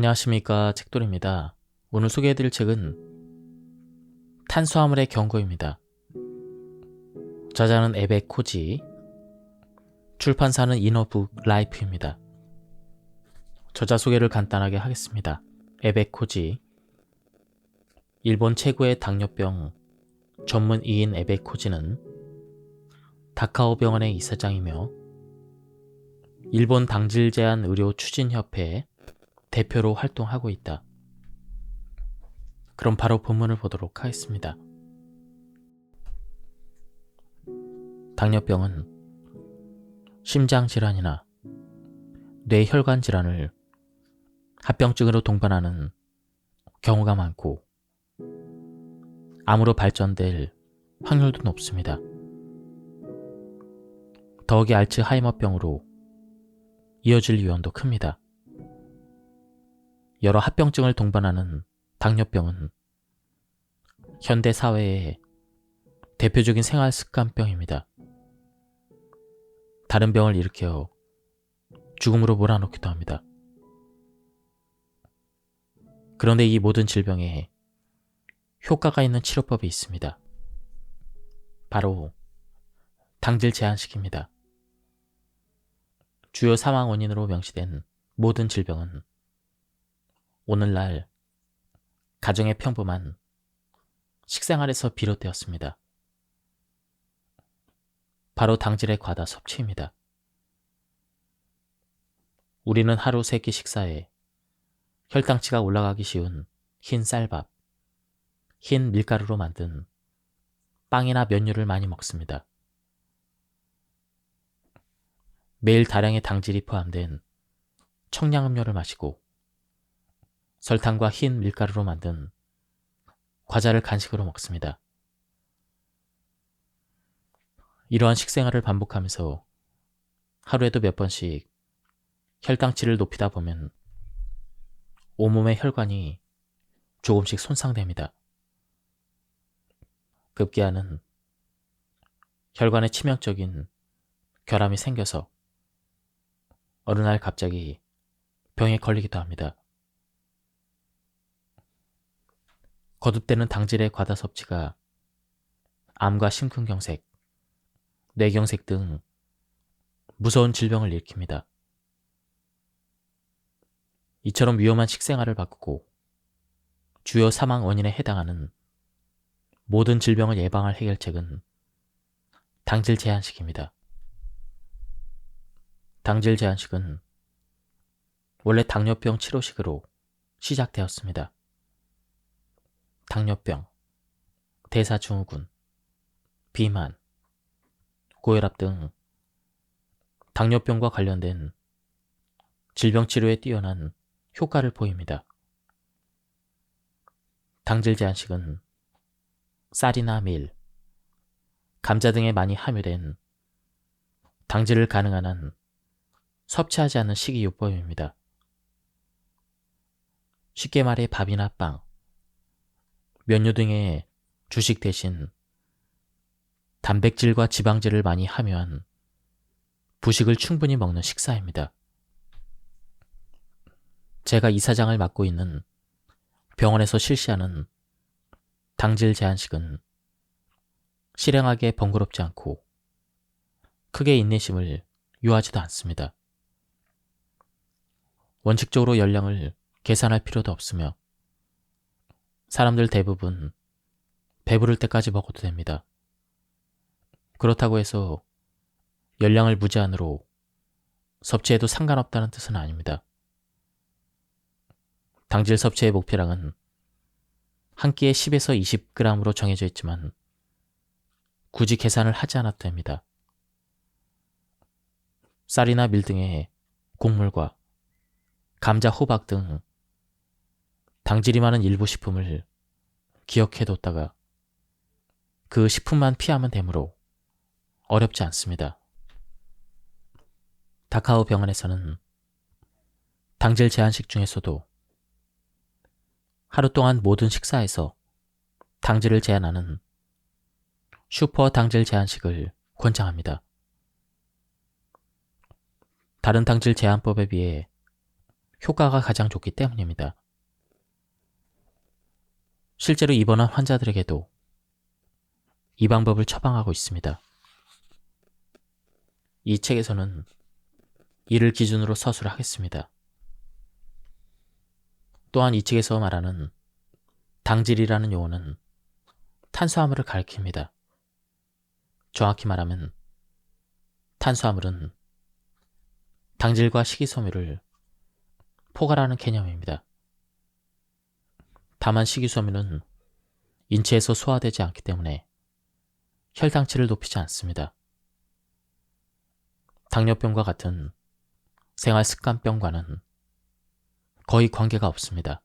안녕하십니까, 책돌입니다. 오늘 소개해드릴 책은 탄수화물의 경고입니다. 저자는 에베 코지, 출판사는 이너북 라이프입니다. 저자 소개를 간단하게 하겠습니다. 에베 코지, 일본 최고의 당뇨병 전문의인 에베 코지는 다카오 병원의 이사장이며 일본 당질 제한 의료 추진협회 대표로 활동하고 있다. 그럼 바로 본문을 보도록 하겠습니다. 당뇨병은 심장질환이나 뇌혈관 질환을 합병증으로 동반하는 경우가 많고 암으로 발전될 확률도 높습니다. 더욱이 알츠하이머병으로 이어질 위험도 큽니다. 여러 합병증을 동반하는 당뇨병은 현대 사회의 대표적인 생활습관병입니다. 다른 병을 일으켜 죽음으로 몰아넣기도 합니다. 그런데 이 모든 질병에 효과가 있는 치료법이 있습니다. 바로 당질 제한식입니다. 주요 사망 원인으로 명시된 모든 질병은 오늘날 가정의 평범한 식생활에서 비롯되었습니다. 바로 당질의 과다 섭취입니다. 우리는 하루 3끼 식사에 혈당치가 올라가기 쉬운 흰 쌀밥, 흰 밀가루로 만든 빵이나 면류를 많이 먹습니다. 매일 다량의 당질이 포함된 청량음료를 마시고 설탕과 흰 밀가루로 만든 과자를 간식으로 먹습니다. 이러한 식생활을 반복하면서 하루에도 몇 번씩 혈당치를 높이다 보면 온몸의 혈관이 조금씩 손상됩니다. 급기야는 혈관에 치명적인 결함이 생겨서 어느 날 갑자기 병에 걸리기도 합니다. 거듭되는 당질의 과다 섭취가 암과 심근경색, 뇌경색 등 무서운 질병을 일으킵니다. 이처럼 위험한 식생활을 바꾸고 주요 사망 원인에 해당하는 모든 질병을 예방할 해결책은 당질 제한식입니다. 당질 제한식은 원래 당뇨병 치료식으로 시작되었습니다. 당뇨병, 대사증후군, 비만, 고혈압 등 당뇨병과 관련된 질병 치료에 뛰어난 효과를 보입니다. 당질 제한식은 쌀이나 밀, 감자 등에 많이 함유된 당질을 가능한 한 섭취하지 않는 식이요법입니다. 쉽게 말해 밥이나 빵, 면류 등의 주식 대신 단백질과 지방질을 많이 함유한 부식을 충분히 먹는 식사입니다. 제가 이사장을 맡고 있는 병원에서 실시하는 당질 제한식은 실행하기에 번거롭지 않고 크게 인내심을 요하지도 않습니다. 원칙적으로 열량을 계산할 필요도 없으며 사람들 대부분 배부를 때까지 먹어도 됩니다. 그렇다고 해서 열량을 무제한으로 섭취해도 상관없다는 뜻은 아닙니다. 당질 섭취의 목표량은 한 끼에 10에서 20g으로 정해져 있지만 굳이 계산을 하지 않아도 됩니다. 쌀이나 밀 등의 곡물과 감자, 호박 등 당질이 많은 일부 식품을 기억해뒀다가 그 식품만 피하면 되므로 어렵지 않습니다. 다카오 병원에서는 당질 제한식 중에서도 하루 동안 모든 식사에서 당질을 제한하는 슈퍼 당질 제한식을 권장합니다. 다른 당질 제한법에 비해 효과가 가장 좋기 때문입니다. 실제로 입원한 환자들에게도 이 방법을 처방하고 있습니다. 이 책에서는 이를 기준으로 서술을 하겠습니다. 또한 이 책에서 말하는 당질이라는 용어는 탄수화물을 가리킵니다. 정확히 말하면 탄수화물은 당질과 식이섬유를 포괄하는 개념입니다. 다만 식이섬유는 인체에서 소화되지 않기 때문에 혈당치를 높이지 않습니다. 당뇨병과 같은 생활습관병과는 거의 관계가 없습니다.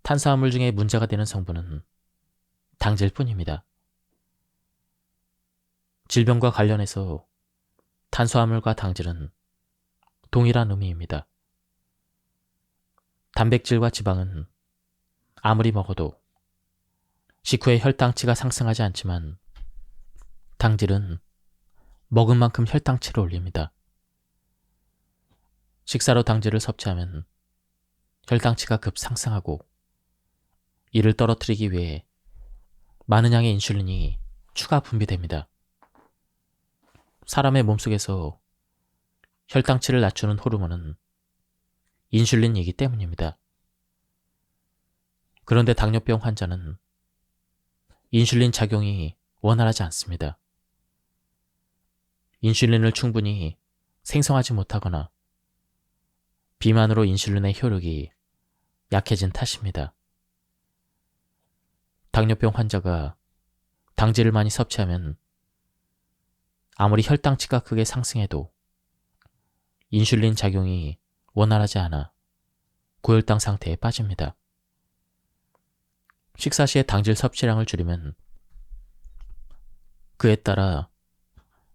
탄수화물 중에 문제가 되는 성분은 당질뿐입니다. 질병과 관련해서 탄수화물과 당질은 동일한 의미입니다. 단백질과 지방은 아무리 먹어도 식후에 혈당치가 상승하지 않지만 당질은 먹은 만큼 혈당치를 올립니다. 식사로 당질을 섭취하면 혈당치가 급상승하고 이를 떨어뜨리기 위해 많은 양의 인슐린이 추가 분비됩니다. 사람의 몸속에서 혈당치를 낮추는 호르몬은 인슐린이기 때문입니다. 그런데 당뇨병 환자는 인슐린 작용이 원활하지 않습니다. 인슐린을 충분히 생성하지 못하거나 비만으로 인슐린의 효력이 약해진 탓입니다. 당뇨병 환자가 당질을 많이 섭취하면 아무리 혈당치가 크게 상승해도 인슐린 작용이 원활하지 않아 고혈당 상태에 빠집니다. 식사 시에 당질 섭취량을 줄이면 그에 따라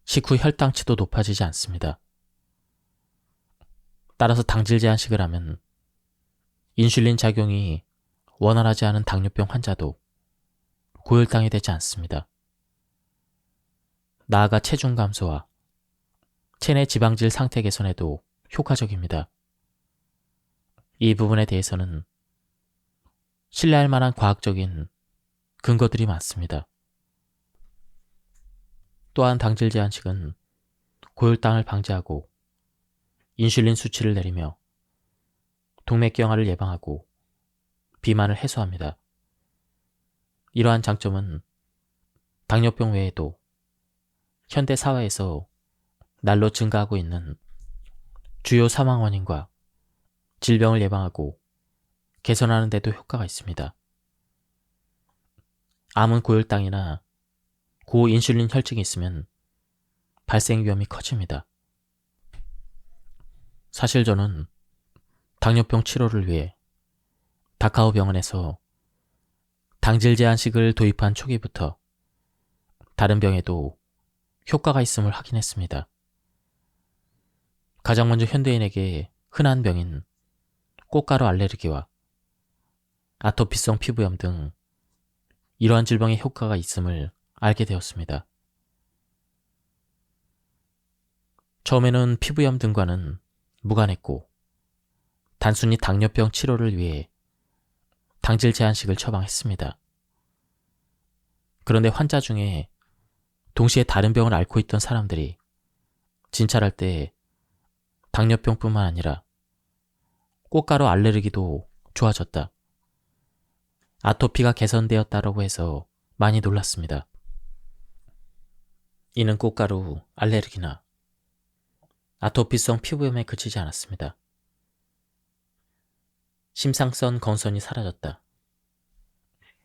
식후 혈당치도 높아지지 않습니다. 따라서 당질 제한식을 하면 인슐린 작용이 원활하지 않은 당뇨병 환자도 고혈당이 되지 않습니다. 나아가 체중 감소와 체내 지방질 상태 개선에도 효과적입니다. 이 부분에 대해서는 신뢰할 만한 과학적인 근거들이 많습니다. 또한 당질 제한식은 고혈당을 방지하고 인슐린 수치를 내리며 동맥경화를 예방하고 비만을 해소합니다. 이러한 장점은 당뇨병 외에도 현대 사회에서 날로 증가하고 있는 주요 사망 원인과 질병을 예방하고 개선하는 데도 효과가 있습니다. 암은 고혈당이나 고인슐린 혈증이 있으면 발생 위험이 커집니다. 사실 저는 당뇨병 치료를 위해 다카오 병원에서 당질 제한식을 도입한 초기부터 다른 병에도 효과가 있음을 확인했습니다. 가장 먼저 현대인에게 흔한 병인 꽃가루 알레르기와 아토피성 피부염 등 이러한 질병에 효과가 있음을 알게 되었습니다. 처음에는 피부염 등과는 무관했고 단순히 당뇨병 치료를 위해 당질 제한식을 처방했습니다. 그런데 환자 중에 동시에 다른 병을 앓고 있던 사람들이 진찰할 때 당뇨병뿐만 아니라 꽃가루 알레르기도 좋아졌다, 아토피가 개선되었다라고 해서 많이 놀랐습니다. 이는 꽃가루 알레르기나 아토피성 피부염에 그치지 않았습니다. 심상선 건선이 사라졌다,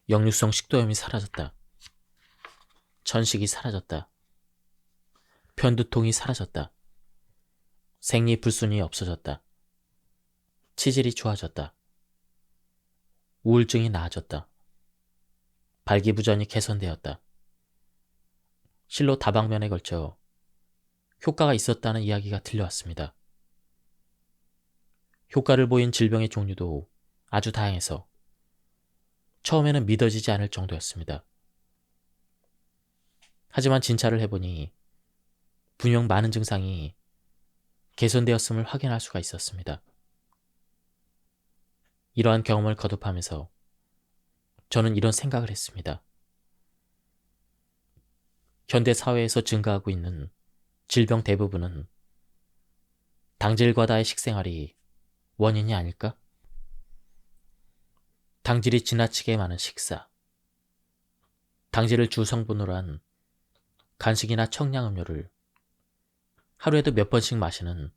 역류성 식도염이 사라졌다, 천식이 사라졌다, 편두통이 사라졌다, 생리불순이 없어졌다, 치질이 좋아졌다, 우울증이 나아졌다, 발기부전이 개선되었다. 실로 다방면에 걸쳐 효과가 있었다는 이야기가 들려왔습니다. 효과를 보인 질병의 종류도 아주 다양해서 처음에는 믿어지지 않을 정도였습니다. 하지만 진찰을 해보니 분명 많은 증상이 개선되었음을 확인할 수가 있었습니다. 이러한 경험을 거듭하면서 저는 이런 생각을 했습니다. 현대 사회에서 증가하고 있는 질병 대부분은 당질 과다의 식생활이 원인이 아닐까? 당질이 지나치게 많은 식사, 당질을 주 성분으로 한 간식이나 청량음료를 하루에도 몇 번씩 마시는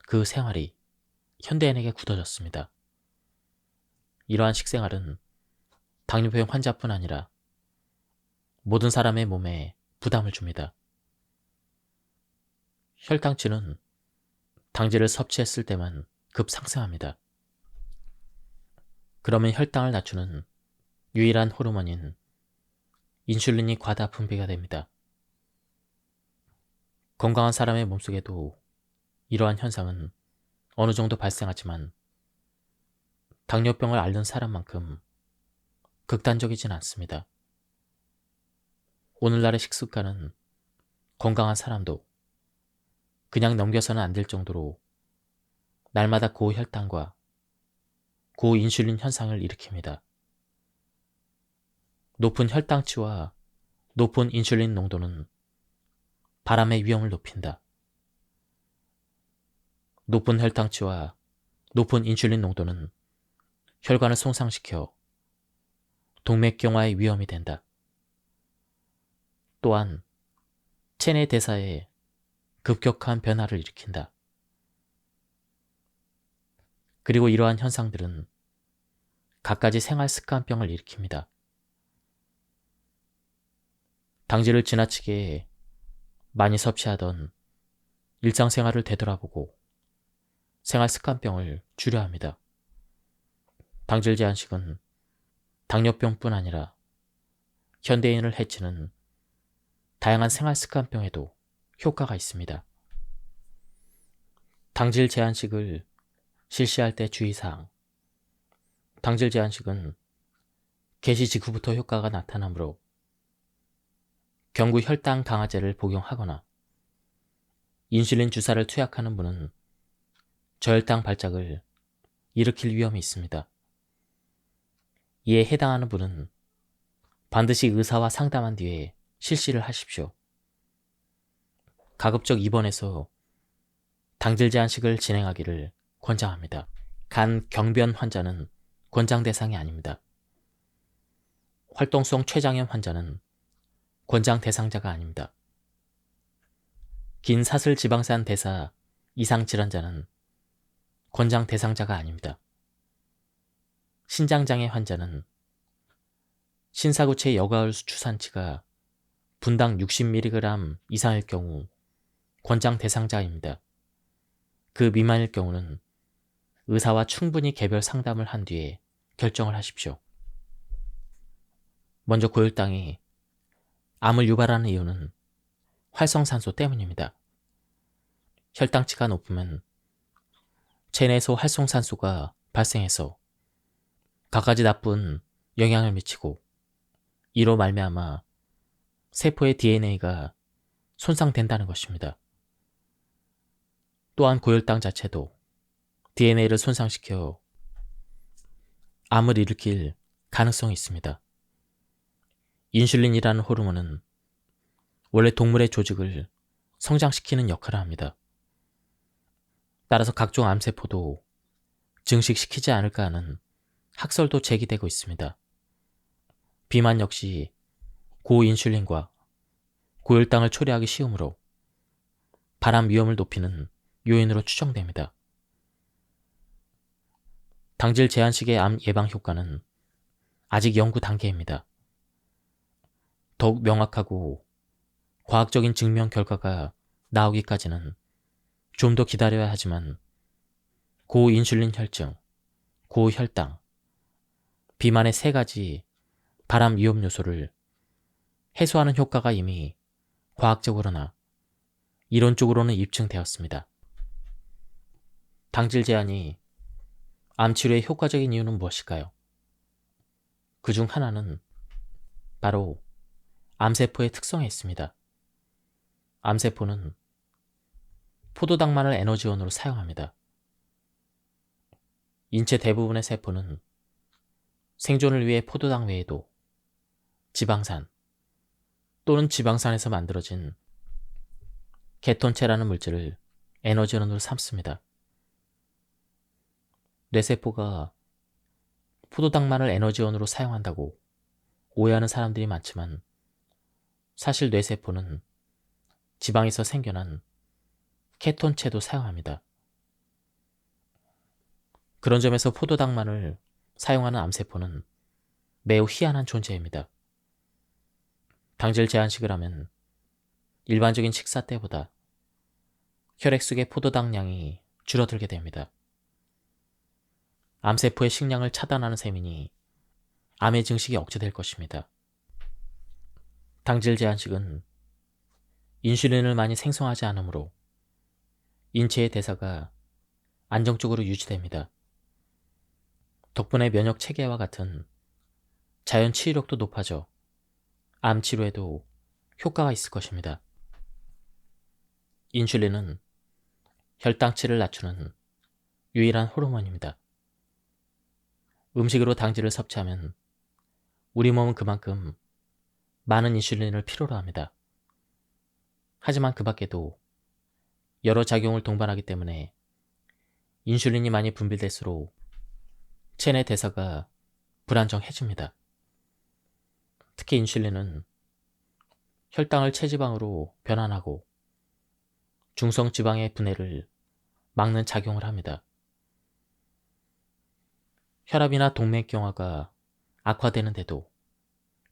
그 생활이 현대인에게 굳어졌습니다. 이러한 식생활은 당뇨병 환자뿐 아니라 모든 사람의 몸에 부담을 줍니다. 혈당치는 당질을 섭취했을 때만 급상승합니다. 그러면 혈당을 낮추는 유일한 호르몬인 인슐린이 과다 분비가 됩니다. 건강한 사람의 몸속에도 이러한 현상은 어느 정도 발생하지만 당뇨병을 앓는 사람만큼 극단적이진 않습니다. 오늘날의 식습관은 건강한 사람도 그냥 넘겨서는 안 될 정도로 날마다 고혈당과 고인슐린 현상을 일으킵니다. 높은 혈당치와 높은 인슐린 농도는 바람의 위험을 높인다. 높은 혈당치와 높은 인슐린 농도는 혈관을 손상시켜 동맥경화의 위험이 된다. 또한 체내 대사에 급격한 변화를 일으킨다. 그리고 이러한 현상들은 갖가지 생활 습관병을 일으킵니다. 당질을 지나치게 많이 섭취하던 일상생활을 되돌아보고 생활 습관병을 줄여야 합니다. 당질 제한식은 당뇨병뿐 아니라 현대인을 해치는 다양한 생활 습관병에도 효과가 있습니다. 당질 제한식을 실시할 때 주의사항. 당질 제한식은 개시 직후부터 효과가 나타나므로 경구 혈당 강화제를 복용하거나 인슐린 주사를 투약하는 분은 저혈당 발작을 일으킬 위험이 있습니다. 이에 해당하는 분은 반드시 의사와 상담한 뒤에 실시를 하십시오. 가급적 입원해서 당질 제한식을 진행하기를 권장합니다. 간 경변 환자는 권장 대상이 아닙니다. 활동성 췌장염 환자는 권장 대상자가 아닙니다. 긴 사슬 지방산 대사 이상 질환자는 권장 대상자가 아닙니다. 신장장애 환자는 신사구체 여가을 주산치가 분당 60mg 이상일 경우 권장 대상자입니다. 그 미만일 경우는 의사와 충분히 개별 상담을 한 뒤에 결정을 하십시오. 먼저 고혈당이 암을 유발하는 이유는 활성산소 때문입니다. 혈당치가 높으면 체내에서 활성산소가 발생해서 갖가지 나쁜 영향을 미치고 이로 말미암아 세포의 DNA가 손상된다는 것입니다. 또한 고혈당 자체도 DNA를 손상시켜 암을 일으킬 가능성이 있습니다. 인슐린이라는 호르몬은 원래 동물의 조직을 성장시키는 역할을 합니다. 따라서 각종 암세포도 증식시키지 않을까 하는 학설도 제기되고 있습니다. 비만 역시 고인슐린과 고혈당을 초래하기 쉬우므로 발암 위험을 높이는 요인으로 추정됩니다. 당질 제한식의 암 예방 효과는 아직 연구 단계입니다. 더욱 명확하고 과학적인 증명 결과가 나오기까지는 좀 더 기다려야 하지만 고인슐린 혈증, 고혈당, 비만의 세 가지 발암 위험 요소를 해소하는 효과가 이미 과학적으로나 이론적으로는 입증되었습니다. 당질 제한이 암 치료에 효과적인 이유는 무엇일까요? 그 중 하나는 바로 암세포의 특성에 있습니다. 암세포는 포도당만을 에너지원으로 사용합니다. 인체 대부분의 세포는 생존을 위해 포도당 외에도 지방산 또는 지방산에서 만들어진 케톤체라는 물질을 에너지원으로 삼습니다. 뇌세포가 포도당만을 에너지원으로 사용한다고 오해하는 사람들이 많지만 사실 뇌세포는 지방에서 생겨난 케톤체도 사용합니다. 그런 점에서 포도당만을 사용하는 암세포는 매우 희한한 존재입니다. 당질 제한식을 하면 일반적인 식사 때보다 혈액 속의 포도당량이 줄어들게 됩니다. 암세포의 식량을 차단하는 셈이니 암의 증식이 억제될 것입니다. 당질 제한식은 인슐린을 많이 생성하지 않으므로 인체의 대사가 안정적으로 유지됩니다. 덕분에 면역 체계와 같은 자연 치유력도 높아져 암 치료에도 효과가 있을 것입니다. 인슐린은 혈당치를 낮추는 유일한 호르몬입니다. 음식으로 당질을 섭취하면 우리 몸은 그만큼 많은 인슐린을 필요로 합니다. 하지만 그 밖에도 여러 작용을 동반하기 때문에 인슐린이 많이 분비될수록 체내 대사가 불안정해집니다. 특히 인슐린은 혈당을 체지방으로 변환하고 중성 지방의 분해를 막는 작용을 합니다. 혈압이나 동맥경화가 악화되는데도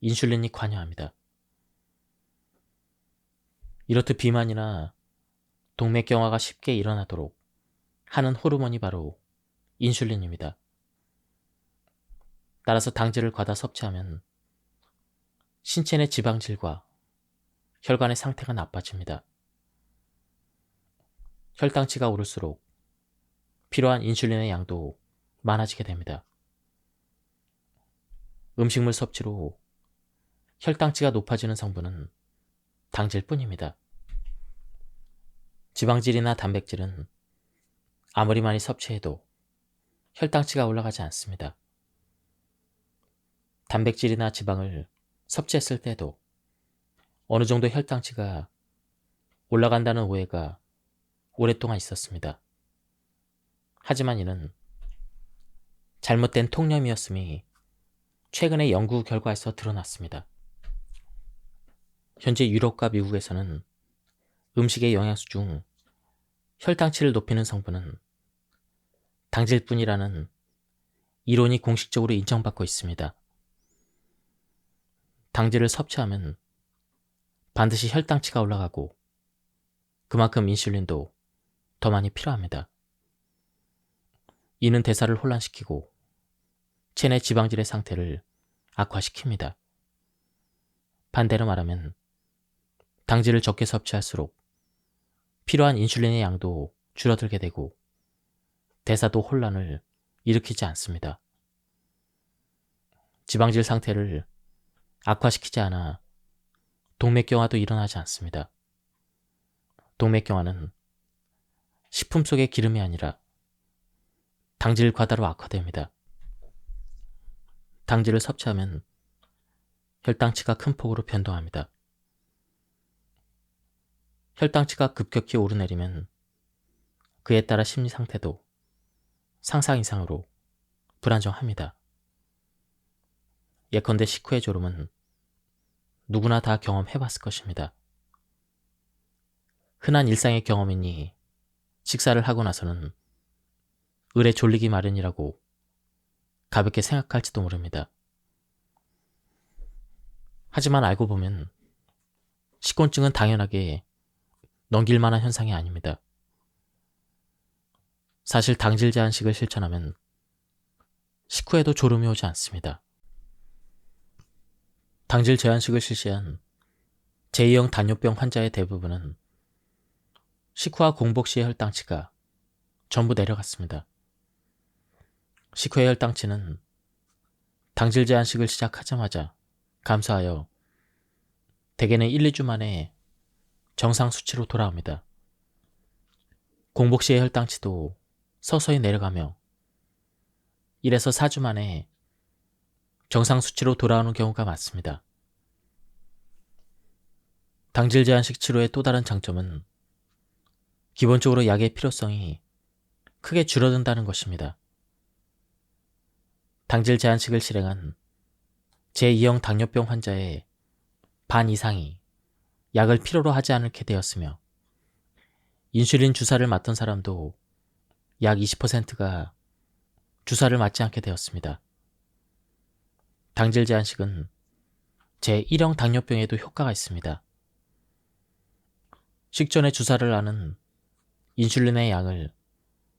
인슐린이 관여합니다. 이렇듯 비만이나 동맥경화가 쉽게 일어나도록 하는 호르몬이 바로 인슐린입니다. 따라서 당질을 과다 섭취하면 신체 내 지방질과 혈관의 상태가 나빠집니다. 혈당치가 오를수록 필요한 인슐린의 양도 많아지게 됩니다. 음식물 섭취로 혈당치가 높아지는 성분은 당질뿐입니다. 지방질이나 단백질은 아무리 많이 섭취해도 혈당치가 올라가지 않습니다. 단백질이나 지방을 섭취했을 때도 어느 정도 혈당치가 올라간다는 오해가 오랫동안 있었습니다. 하지만 이는 잘못된 통념이었음이 최근의 연구 결과에서 드러났습니다. 현재 유럽과 미국에서는 음식의 영양소 중 혈당치를 높이는 성분은 당질뿐이라는 이론이 공식적으로 인정받고 있습니다. 당질을 섭취하면 반드시 혈당치가 올라가고 그만큼 인슐린도 더 많이 필요합니다. 이는 대사를 혼란시키고 체내 지방질의 상태를 악화시킵니다. 반대로 말하면 당질을 적게 섭취할수록 필요한 인슐린의 양도 줄어들게 되고 대사도 혼란을 일으키지 않습니다. 지방질 상태를 악화시키지 않아 동맥경화도 일어나지 않습니다. 동맥경화는 식품 속의 기름이 아니라 당질 과다로 악화됩니다. 당질을 섭취하면 혈당치가 큰 폭으로 변동합니다. 혈당치가 급격히 오르내리면 그에 따라 심리 상태도 상상 이상으로 불안정합니다. 예컨대 식후의 졸음은 누구나 다 경험해봤을 것입니다. 흔한 일상의 경험이니 식사를 하고 나서는 을에 졸리기 마련이라고 가볍게 생각할지도 모릅니다. 하지만 알고 보면 식곤증은 당연하게 넘길 만한 현상이 아닙니다. 사실 당질 제한식을 실천하면 식후에도 졸음이 오지 않습니다. 당질 제한식을 실시한 제2형 당뇨병 환자의 대부분은 식후와 공복 시의 혈당치가 전부 내려갔습니다. 식후의 혈당치는 당질 제한식을 시작하자마자 감소하여 대개는 1, 2주 만에 정상 수치로 돌아옵니다. 공복 시의 혈당치도 서서히 내려가며 1에서 4주 만에 정상 수치로 돌아오는 경우가 많습니다. 당질 제한식 치료의 또 다른 장점은 기본적으로 약의 필요성이 크게 줄어든다는 것입니다. 당질 제한식을 실행한 제2형 당뇨병 환자의 반 이상이 약을 필요로 하지 않게 되었으며 인슐린 주사를 맞던 사람도 약 20%가 주사를 맞지 않게 되었습니다. 당질 제한식은 제1형 당뇨병에도 효과가 있습니다. 식전에 주사를 하는 인슐린의 양을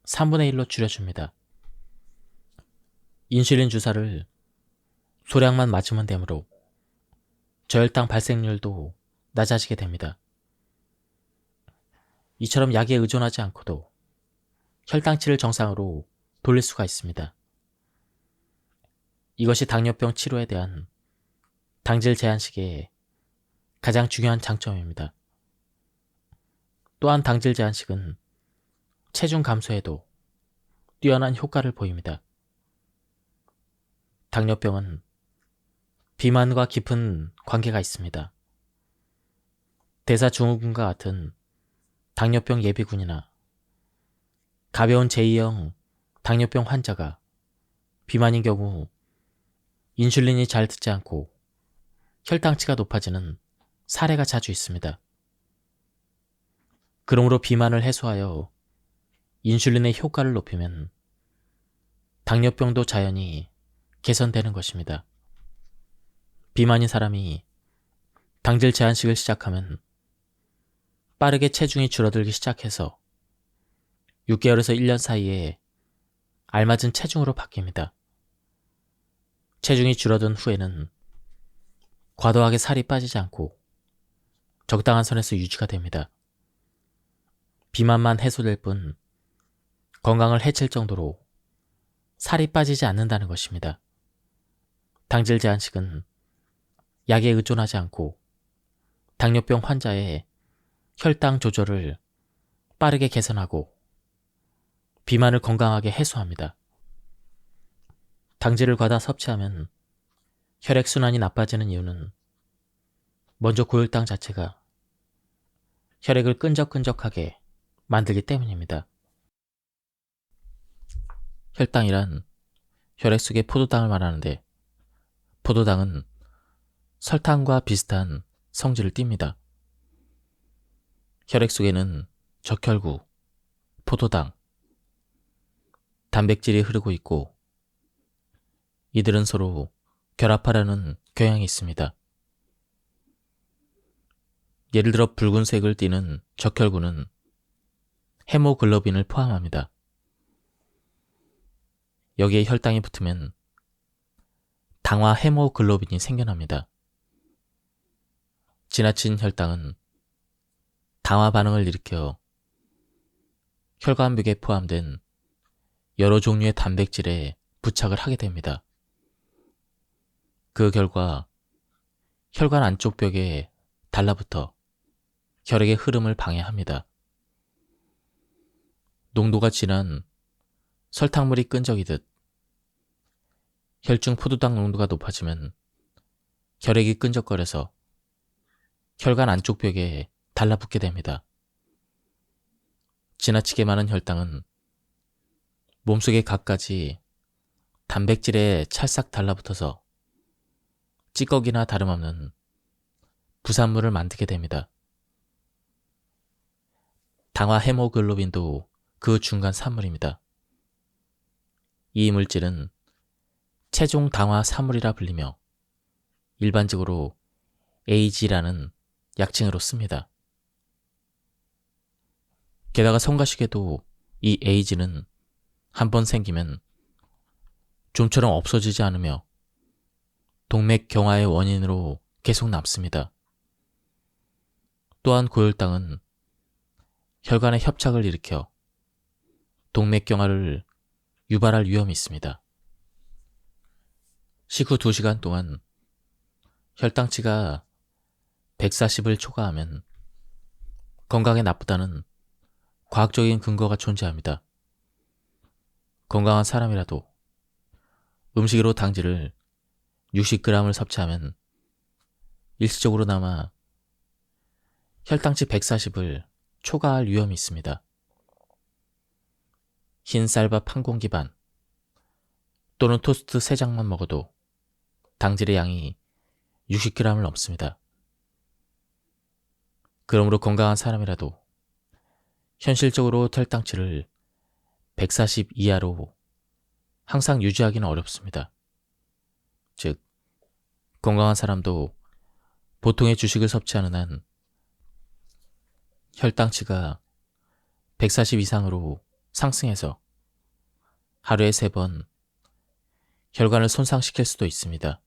3분의 1로 줄여줍니다. 인슐린 주사를 소량만 맞으면 되므로 저혈당 발생률도 낮아지게 됩니다. 이처럼 약에 의존하지 않고도 혈당치를 정상으로 돌릴 수가 있습니다. 이것이 당뇨병 치료에 대한 당질 제한식의 가장 중요한 장점입니다. 또한 당질 제한식은 체중 감소에도 뛰어난 효과를 보입니다. 당뇨병은 비만과 깊은 관계가 있습니다. 대사증후군과 같은 당뇨병 예비군이나 가벼운 제2형 당뇨병 환자가 비만인 경우 인슐린이 잘 듣지 않고 혈당치가 높아지는 사례가 자주 있습니다. 그러므로 비만을 해소하여 인슐린의 효과를 높이면 당뇨병도 자연히 개선되는 것입니다. 비만인 사람이 당질 제한식을 시작하면 빠르게 체중이 줄어들기 시작해서 6개월에서 1년 사이에 알맞은 체중으로 바뀝니다. 체중이 줄어든 후에는 과도하게 살이 빠지지 않고 적당한 선에서 유지가 됩니다. 비만만 해소될 뿐 건강을 해칠 정도로 살이 빠지지 않는다는 것입니다. 당질 제한식은 약에 의존하지 않고 당뇨병 환자의 혈당 조절을 빠르게 개선하고 비만을 건강하게 해소합니다. 당질을 과다 섭취하면 혈액순환이 나빠지는 이유는 먼저 고혈당 자체가 혈액을 끈적끈적하게 만들기 때문입니다. 혈당이란 혈액 속의 포도당을 말하는데 포도당은 설탕과 비슷한 성질을 띱니다. 혈액 속에는 적혈구, 포도당, 단백질이 흐르고 있고 이들은 서로 결합하려는 경향이 있습니다. 예를 들어 붉은색을 띠는 적혈구는 헤모글로빈을 포함합니다. 여기에 혈당이 붙으면 당화 헤모글로빈이 생겨납니다. 지나친 혈당은 당화 반응을 일으켜 혈관벽에 포함된 여러 종류의 단백질에 부착을 하게 됩니다. 그 결과 혈관 안쪽 벽에 달라붙어 혈액의 흐름을 방해합니다. 농도가 진한 설탕물이 끈적이듯 혈중 포도당 농도가 높아지면 혈액이 끈적거려서 혈관 안쪽 벽에 달라붙게 됩니다. 지나치게 많은 혈당은 몸속의 각가지 단백질에 찰싹 달라붙어서 찌꺼기나 다름없는 부산물을 만들게 됩니다. 당화 헤모글로빈도 그 중간 산물입니다. 이 물질은 체중 당화 산물이라 불리며 일반적으로 AG라는 약칭으로 씁니다. 게다가 성가시게도 이 AG는 한번 생기면 좀처럼 없어지지 않으며 동맥 경화의 원인으로 계속 남습니다. 또한 고혈당은 혈관의 협착을 일으켜 동맥 경화를 유발할 위험이 있습니다. 식후 2시간 동안 혈당치가 140을 초과하면 건강에 나쁘다는 과학적인 근거가 존재합니다. 건강한 사람이라도 음식으로 당질을 60g을 섭취하면 일시적으로나마 혈당치 140을 초과할 위험이 있습니다. 흰 쌀밥 한 공기 반 또는 토스트 3장만 먹어도 당질의 양이 60g을 넘습니다. 그러므로 건강한 사람이라도 현실적으로 혈당치를 140 이하로 항상 유지하기는 어렵습니다. 즉, 건강한 사람도 보통의 주식을 섭취하는 한 혈당치가 140 이상으로 상승해서 하루에 3번 혈관을 손상시킬 수도 있습니다.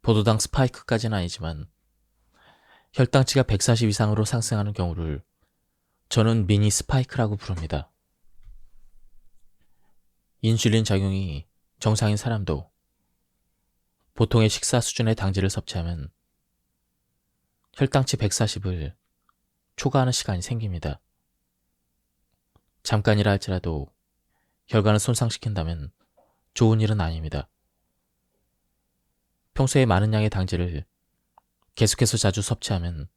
포도당 스파이크까지는 아니지만 혈당치가 140 이상으로 상승하는 경우를 저는 미니 스파이크라고 부릅니다. 인슐린 작용이 정상인 사람도 보통의 식사 수준의 당질을 섭취하면 혈당치 140을 초과하는 시간이 생깁니다. 잠깐이라 할지라도 혈관을 손상시킨다면 좋은 일은 아닙니다. 평소에 많은 양의 당질을 계속해서 자주 섭취하면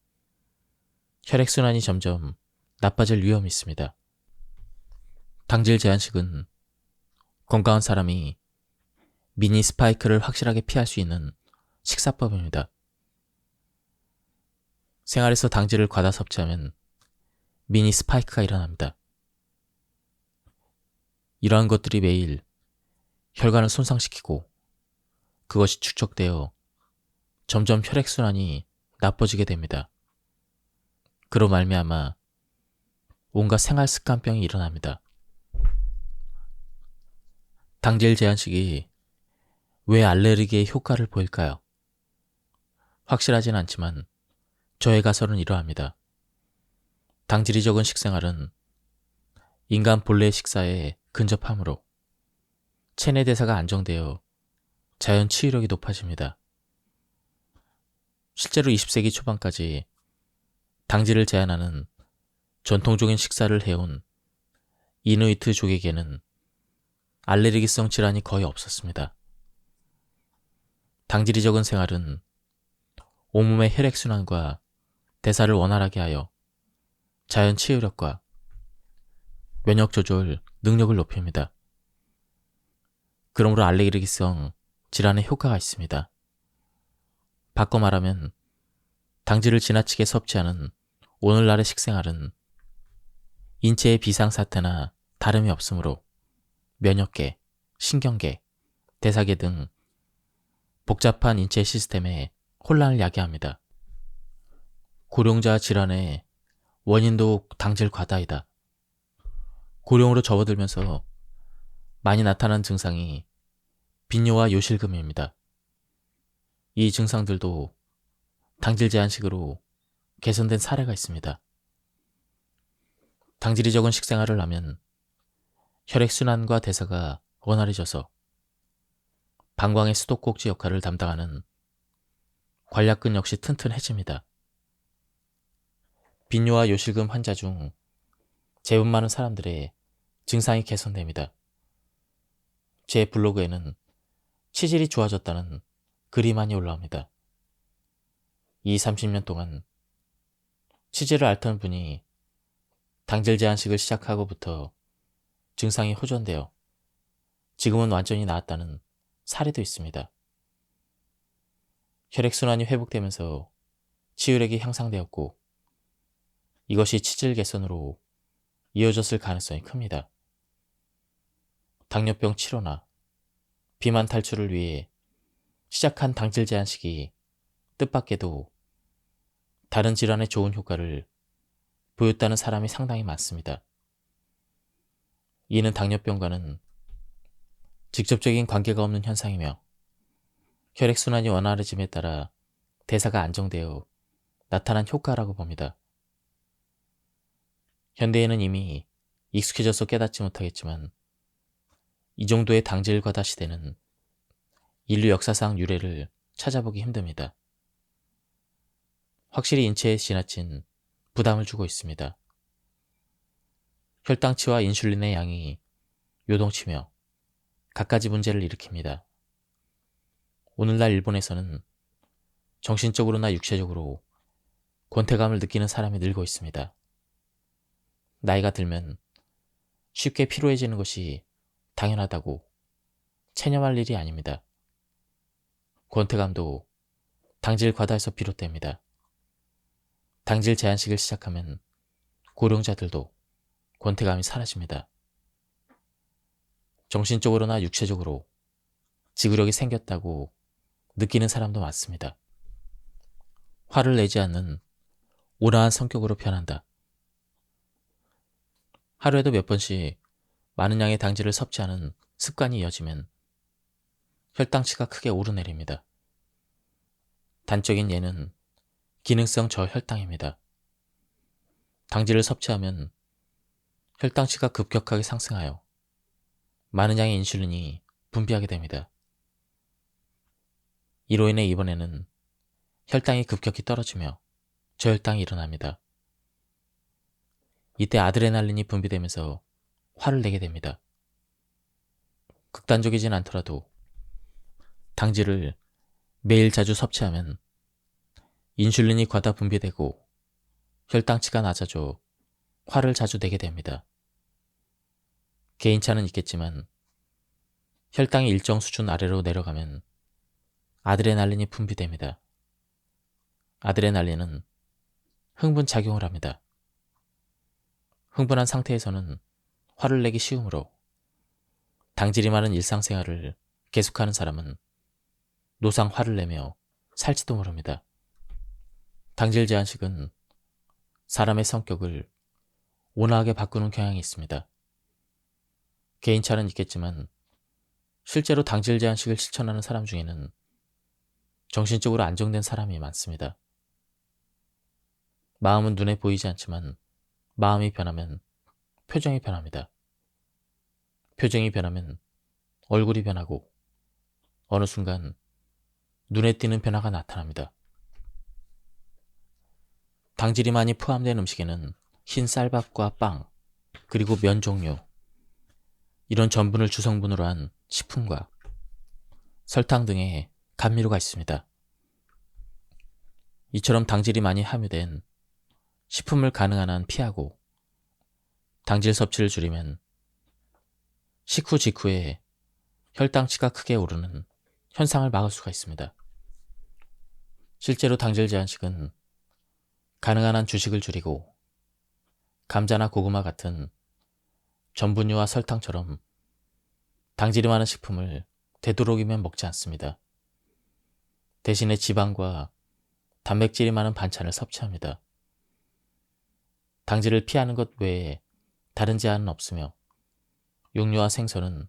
혈액순환이 점점 나빠질 위험이 있습니다. 당질 제한식은 건강한 사람이 미니 스파이크를 확실하게 피할 수 있는 식사법입니다. 생활에서 당질을 과다 섭취하면 미니 스파이크가 일어납니다. 이러한 것들이 매일 혈관을 손상시키고 그것이 축적되어 점점 혈액순환이 나빠지게 됩니다. 그로 말미암아 온갖 생활습관병이 일어납니다. 당질 제한식이 왜 알레르기에 효과를 보일까요? 확실하진 않지만 저의 가설은 이러합니다. 당질이 적은 식생활은 인간 본래의 식사에 근접하므로 체내 대사가 안정되어 자연 치유력이 높아집니다. 실제로 20세기 초반까지 당질을 제한하는 전통적인 식사를 해온 이누이트족에게는 알레르기성 질환이 거의 없었습니다. 당질이 적은 생활은 온몸의 혈액순환과 대사를 원활하게 하여 자연 치유력과 면역 조절 능력을 높입니다. 그러므로 알레르기성 질환에 효과가 있습니다. 바꿔 말하면 당질을 지나치게 섭취하는 오늘날의 식생활은 인체의 비상사태나 다름이 없으므로 면역계, 신경계, 대사계 등 복잡한 인체 시스템에 혼란을 야기합니다. 고령자 질환의 원인도 당질 과다이다. 고령으로 접어들면서 많이 나타난 증상이 빈뇨와 요실금입니다. 이 증상들도 당질 제한식으로 개선된 사례가 있습니다. 당질이 적은 식생활을 하면 혈액순환과 대사가 원활해져서 방광의 수도꼭지 역할을 담당하는 관략근 역시 튼튼해집니다. 빈뇨와 요실금 환자 중 제법 많은 사람들의 증상이 개선됩니다. 제 블로그에는 치질이 좋아졌다는 글이 많이 올라옵니다. 이 30년 동안 치질을 앓던 분이 당질 제한식을 시작하고부터 증상이 호전되어 지금은 완전히 나았다는 사례도 있습니다. 혈액순환이 회복되면서 치유력이 향상되었고 이것이 치질 개선으로 이어졌을 가능성이 큽니다. 당뇨병 치료나 비만 탈출을 위해 시작한 당질 제한식이 뜻밖에도 다른 질환에 좋은 효과를 보였다는 사람이 상당히 많습니다. 이는 당뇨병과는 직접적인 관계가 없는 현상이며 혈액순환이 원활해짐에 따라 대사가 안정되어 나타난 효과라고 봅니다. 현대에는 이미 익숙해져서 깨닫지 못하겠지만 이 정도의 당질 과다 시대는 인류 역사상 유래를 찾아보기 힘듭니다. 확실히 인체에 지나친 부담을 주고 있습니다. 혈당치와 인슐린의 양이 요동치며 갖가지 문제를 일으킵니다. 오늘날 일본에서는 정신적으로나 육체적으로 권태감을 느끼는 사람이 늘고 있습니다. 나이가 들면 쉽게 피로해지는 것이 당연하다고 체념할 일이 아닙니다. 권태감도 당질 과다에서 비롯됩니다. 당질 제한식을 시작하면 고령자들도 권태감이 사라집니다. 정신적으로나 육체적으로 지구력이 생겼다고 느끼는 사람도 많습니다. 화를 내지 않는 온화한 성격으로 변한다. 하루에도 몇 번씩 많은 양의 당질을 섭취하는 습관이 이어지면 혈당치가 크게 오르내립니다. 단적인 예는 기능성 저혈당입니다. 당질을 섭취하면 혈당치가 급격하게 상승하여 많은 양의 인슐린이 분비하게 됩니다. 이로 인해 이번에는 혈당이 급격히 떨어지며 저혈당이 일어납니다. 이때 아드레날린이 분비되면서 화를 내게 됩니다. 극단적이진 않더라도 당질을 매일 자주 섭취하면 인슐린이 과다 분비되고 혈당치가 낮아져 화를 자주 내게 됩니다. 개인차는 있겠지만 혈당이 일정 수준 아래로 내려가면 아드레날린이 분비됩니다. 아드레날린은 흥분 작용을 합니다. 흥분한 상태에서는 화를 내기 쉬우므로 당질이 많은 일상생활을 계속하는 사람은 노상 화를 내며 살지도 모릅니다. 당질 제한식은 사람의 성격을 온화하게 바꾸는 경향이 있습니다. 개인차는 있겠지만 실제로 당질 제한식을 실천하는 사람 중에는 정신적으로 안정된 사람이 많습니다. 마음은 눈에 보이지 않지만 마음이 변하면 표정이 변합니다. 표정이 변하면 얼굴이 변하고 어느 순간 눈에 띄는 변화가 나타납니다. 당질이 많이 포함된 음식에는 흰 쌀밥과 빵, 그리고 면 종류, 이런 전분을 주성분으로 한 식품과 설탕 등의 감미료가 있습니다. 이처럼 당질이 많이 함유된 식품을 가능한 한 피하고 당질 섭취를 줄이면 식후 직후에 혈당치가 크게 오르는 현상을 막을 수가 있습니다. 실제로 당질 제한식은 가능한 한 주식을 줄이고 감자나 고구마 같은 전분유와 설탕처럼 당질이 많은 식품을 되도록이면 먹지 않습니다. 대신에 지방과 단백질이 많은 반찬을 섭취합니다. 당질을 피하는 것 외에 다른 제한은 없으며 육류와 생선은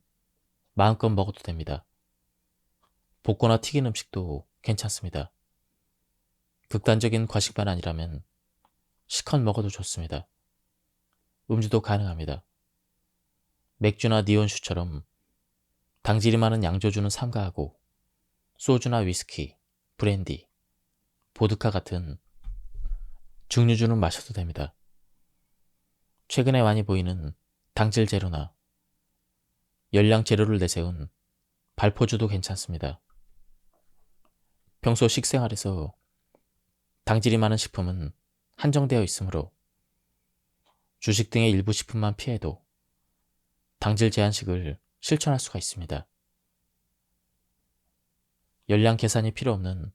마음껏 먹어도 됩니다. 볶거나 튀긴 음식도 괜찮습니다. 극단적인 과식만 아니라면 실컷 먹어도 좋습니다. 음주도 가능합니다. 맥주나 니온슈처럼 당질이 많은 양조주는 삼가하고 소주나 위스키, 브랜디, 보드카 같은 증류주는 마셔도 됩니다. 최근에 많이 보이는 당질 재료나 열량 재료를 내세운 발포주도 괜찮습니다. 평소 식생활에서 당질이 많은 식품은 한정되어 있으므로 주식 등의 일부 식품만 피해도 당질 제한식을 실천할 수가 있습니다. 열량 계산이 필요 없는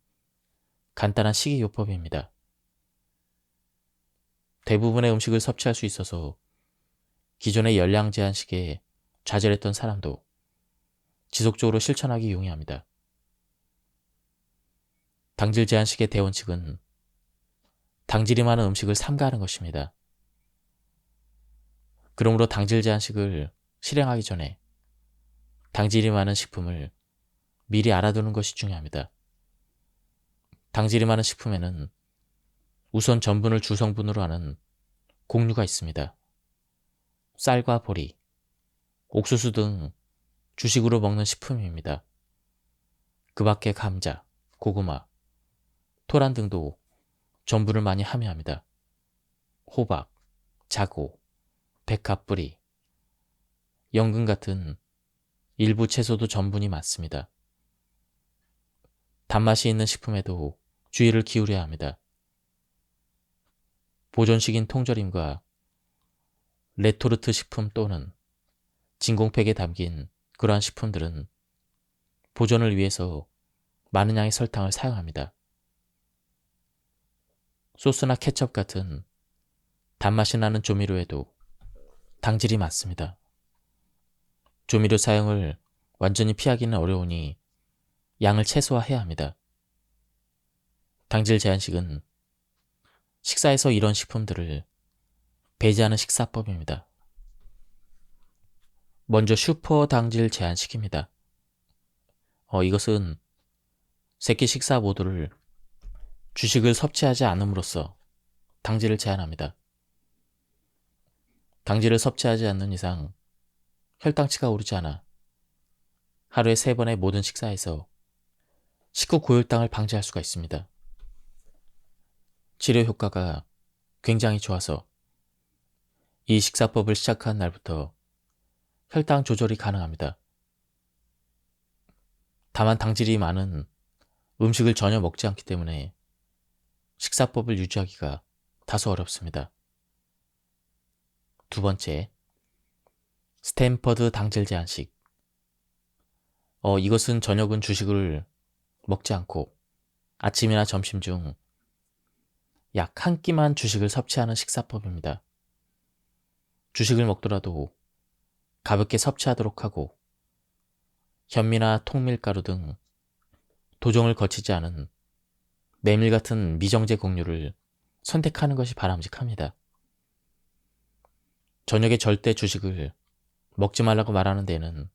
간단한 식이요법입니다. 대부분의 음식을 섭취할 수 있어서 기존의 열량 제한식에 좌절했던 사람도 지속적으로 실천하기 용이합니다. 당질 제한식의 대원칙은 당질이 많은 음식을 삼가하는 것입니다. 그러므로 당질 제한식을 실행하기 전에 당질이 많은 식품을 미리 알아두는 것이 중요합니다. 당질이 많은 식품에는 우선 전분을 주성분으로 하는 곡류가 있습니다. 쌀과 보리, 옥수수 등 주식으로 먹는 식품입니다. 그 밖에 감자, 고구마, 토란 등도 전분을 많이 함유합니다. 호박, 자고, 백합 뿌리, 연근 같은 일부 채소도 전분이 많습니다. 단맛이 있는 식품에도 주의를 기울여야 합니다. 보존식인 통조림과 레토르트 식품 또는 진공팩에 담긴 그러한 식품들은 보존을 위해서 많은 양의 설탕을 사용합니다. 소스나 케첩 같은 단맛이 나는 조미료에도 당질이 많습니다. 조미료 사용을 완전히 피하기는 어려우니 양을 최소화해야 합니다. 당질 제한식은 식사에서 이런 식품들을 배제하는 식사법입니다. 먼저 슈퍼 당질 제한식입니다. 이것은 세끼 식사 모두를 주식을 섭취하지 않음으로써 당질을 제한합니다. 당질을 섭취하지 않는 이상 혈당치가 오르지 않아 하루에 3번의 모든 식사에서 식후 고혈당을 방지할 수가 있습니다. 치료 효과가 굉장히 좋아서 이 식사법을 시작한 날부터 혈당 조절이 가능합니다. 다만 당질이 많은 음식을 전혀 먹지 않기 때문에 식사법을 유지하기가 다소 어렵습니다. 두 번째, 스탠퍼드 당질 제한식. 이것은 저녁은 주식을 먹지 않고 아침이나 점심 중 약 한 끼만 주식을 섭취하는 식사법입니다. 주식을 먹더라도 가볍게 섭취하도록 하고 현미나 통밀가루 등 도종을 거치지 않은 메밀 같은 미정제 곡류를 선택하는 것이 바람직합니다. 저녁에 절대 주식을 먹지 말라고 말하는 데에는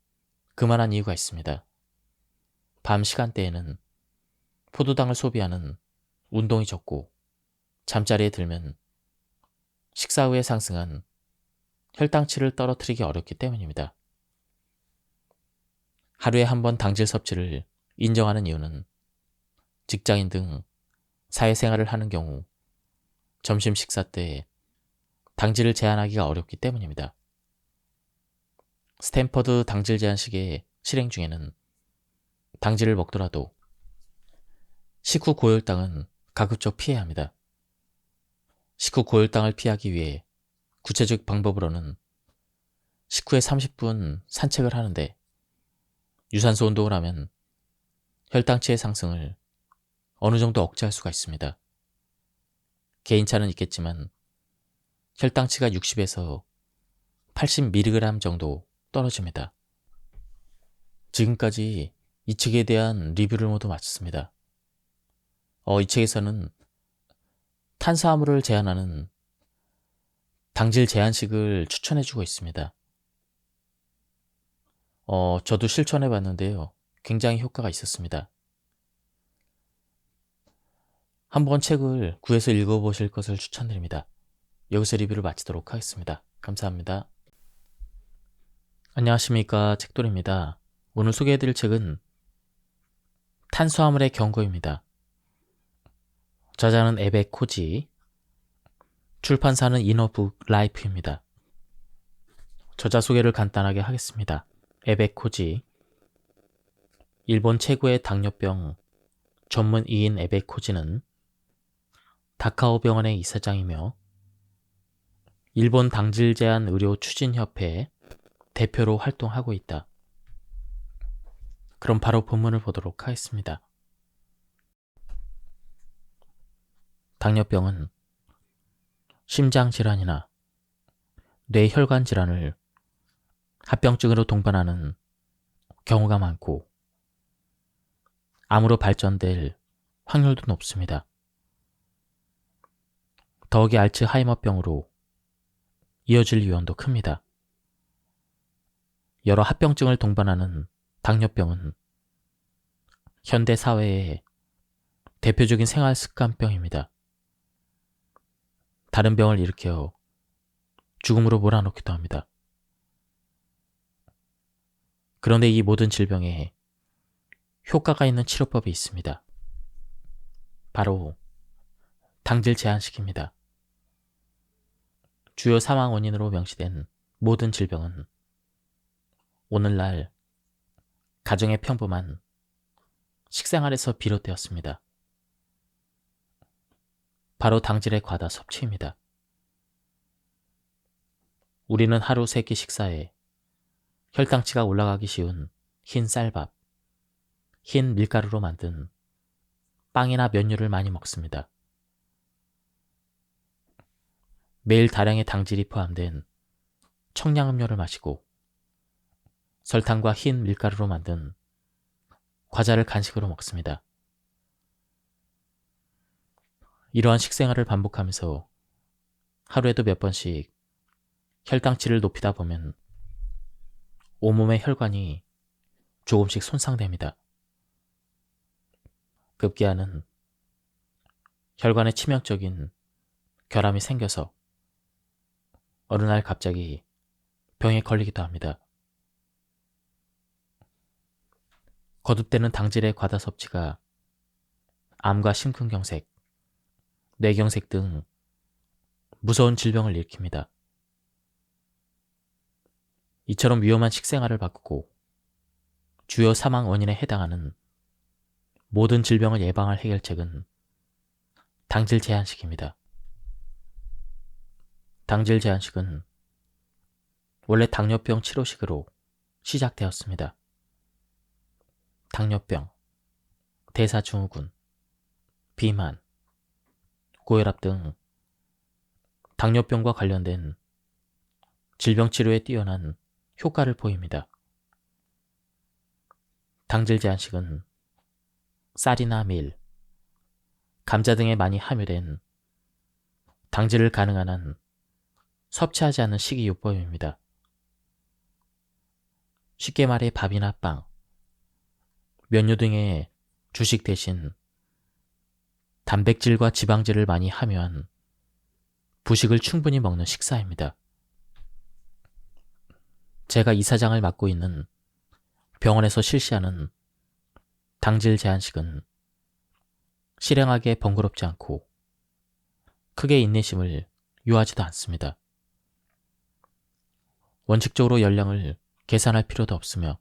그만한 이유가 있습니다. 밤 시간대에는 포도당을 소비하는 운동이 적고 잠자리에 들면 식사 후에 상승한 혈당치를 떨어뜨리기 어렵기 때문입니다. 하루에 한 번 당질 섭취를 인정하는 이유는 직장인 등 사회생활을 하는 경우 점심 식사 때 당질을 제한하기가 어렵기 때문입니다. 스탠퍼드 당질 제한식의 실행 중에는 당질을 먹더라도 식후 고혈당은 가급적 피해야 합니다. 식후 고혈당을 피하기 위해 구체적 방법으로는 식후에 30분 산책을 하는데 유산소 운동을 하면 혈당치의 상승을 어느 정도 억제할 수가 있습니다. 개인차는 있겠지만 혈당치가 60에서 80mg 정도 떨어집니다. 지금까지 이 책에 대한 리뷰를 모두 마쳤습니다. 이 책에서는 탄수화물을 제한하는 당질 제한식을 추천해주고 있습니다. 저도 실천해봤는데요. 굉장히 효과가 있었습니다. 한번 책을 구해서 읽어보실 것을 추천드립니다. 여기서 리뷰를 마치도록 하겠습니다. 감사합니다. 안녕하십니까, 책돌입니다. 오늘 소개해드릴 책은 탄수화물의 경고입니다. 저자는 에베 코지, 출판사는 이너북 라이프입니다. 저자 소개를 간단하게 하겠습니다. 에베 코지, 일본 최고의 당뇨병 전문의인 에베 코지는 다카오 병원의 이사장이며 일본 당질 제한 의료 추진협회 대표로 활동하고 있다. 그럼 바로 본문을 보도록 하겠습니다. 당뇨병은 심장질환이나 뇌혈관 질환을 합병증으로 동반하는 경우가 많고 암으로 발전될 확률도 높습니다. 더욱이 알츠하이머병으로 이어질 위험도 큽니다. 여러 합병증을 동반하는 당뇨병은 현대 사회의 대표적인 생활습관병입니다. 다른 병을 일으켜 죽음으로 몰아넣기도 합니다. 그런데 이 모든 질병에 효과가 있는 치료법이 있습니다. 바로 당질 제한식입니다. 주요 사망 원인으로 명시된 모든 질병은 오늘날 가정의 평범한 식생활에서 비롯되었습니다. 바로 당질의 과다 섭취입니다. 우리는 하루 3끼 식사에 혈당치가 올라가기 쉬운 흰 쌀밥, 흰 밀가루로 만든 빵이나 면류를 많이 먹습니다. 매일 다량의 당질이 포함된 청량음료를 마시고 설탕과 흰 밀가루로 만든 과자를 간식으로 먹습니다. 이러한 식생활을 반복하면서 하루에도 몇 번씩 혈당치를 높이다 보면 온몸의 혈관이 조금씩 손상됩니다. 급기야는 혈관에 치명적인 결함이 생겨서 어느 날 갑자기 병에 걸리기도 합니다. 거듭되는 당질의 과다 섭취가 암과 심근경색, 뇌경색 등 무서운 질병을 일으킵니다. 이처럼 위험한 식생활을 바꾸고 주요 사망 원인에 해당하는 모든 질병을 예방할 해결책은 당질 제한식입니다. 당질 제한식은 원래 당뇨병 치료식으로 시작되었습니다. 당뇨병, 대사증후군, 비만, 고혈압 등 당뇨병과 관련된 질병 치료에 뛰어난 효과를 보입니다. 당질 제한식은 쌀이나 밀, 감자 등에 많이 함유된 당질을 가능한 한 섭취하지 않는 식이요법입니다. 쉽게 말해 밥이나 빵, 면류 등의 주식 대신 단백질과 지방질을 많이 함유한 부식을 충분히 먹는 식사입니다. 제가 이사장을 맡고 있는 병원에서 실시하는 당질 제한식은 실행하기에 번거롭지 않고 크게 인내심을 요하지도 않습니다. 원칙적으로 열량을 계산할 필요도 없으며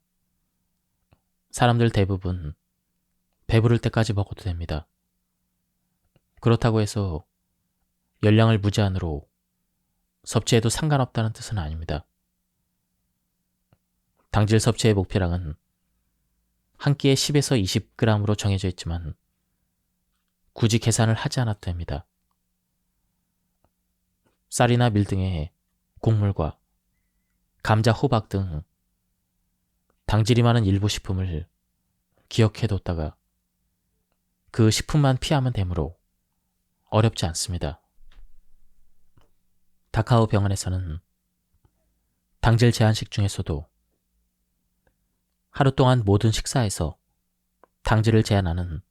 사람들 대부분 배부를 때까지 먹어도 됩니다. 그렇다고 해서 열량을 무제한으로 섭취해도 상관없다는 뜻은 아닙니다. 당질 섭취의 목표량은 한 끼에 10에서 20g으로 정해져 있지만 굳이 계산을 하지 않아도 됩니다. 쌀이나 밀 등의 곡물과 감자, 호박 등 당질이 많은 일부 식품을 기억해뒀다가 그 식품만 피하면 되므로 어렵지 않습니다. 다카오 병원에서는 당질 제한식 중에서도 하루 동안 모든 식사에서 당질을 제한하는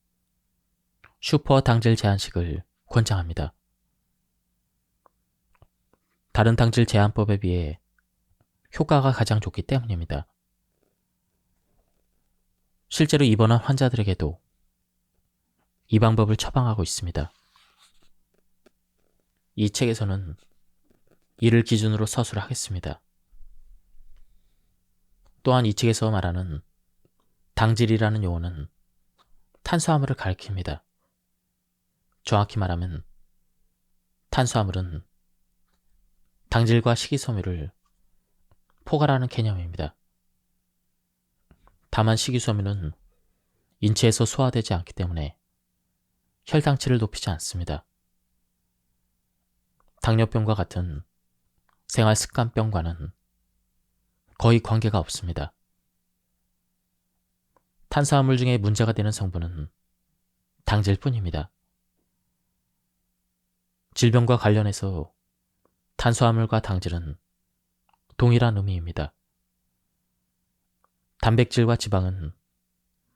슈퍼 당질 제한식을 권장합니다. 다른 당질 제한법에 비해 효과가 가장 좋기 때문입니다. 실제로 입원한 환자들에게도 이 방법을 처방하고 있습니다. 이 책에서는 이를 기준으로 서술을 하겠습니다. 또한 이 책에서 말하는 당질이라는 용어는 탄수화물을 가리킵니다. 정확히 말하면 탄수화물은 당질과 식이섬유를 포괄하는 개념입니다. 다만 식이섬유는 인체에서 소화되지 않기 때문에 혈당치를 높이지 않습니다. 당뇨병과 같은 생활습관병과는 거의 관계가 없습니다. 탄수화물 중에 문제가 되는 성분은 당질뿐입니다. 질병과 관련해서 탄수화물과 당질은 동일한 의미입니다. 단백질과 지방은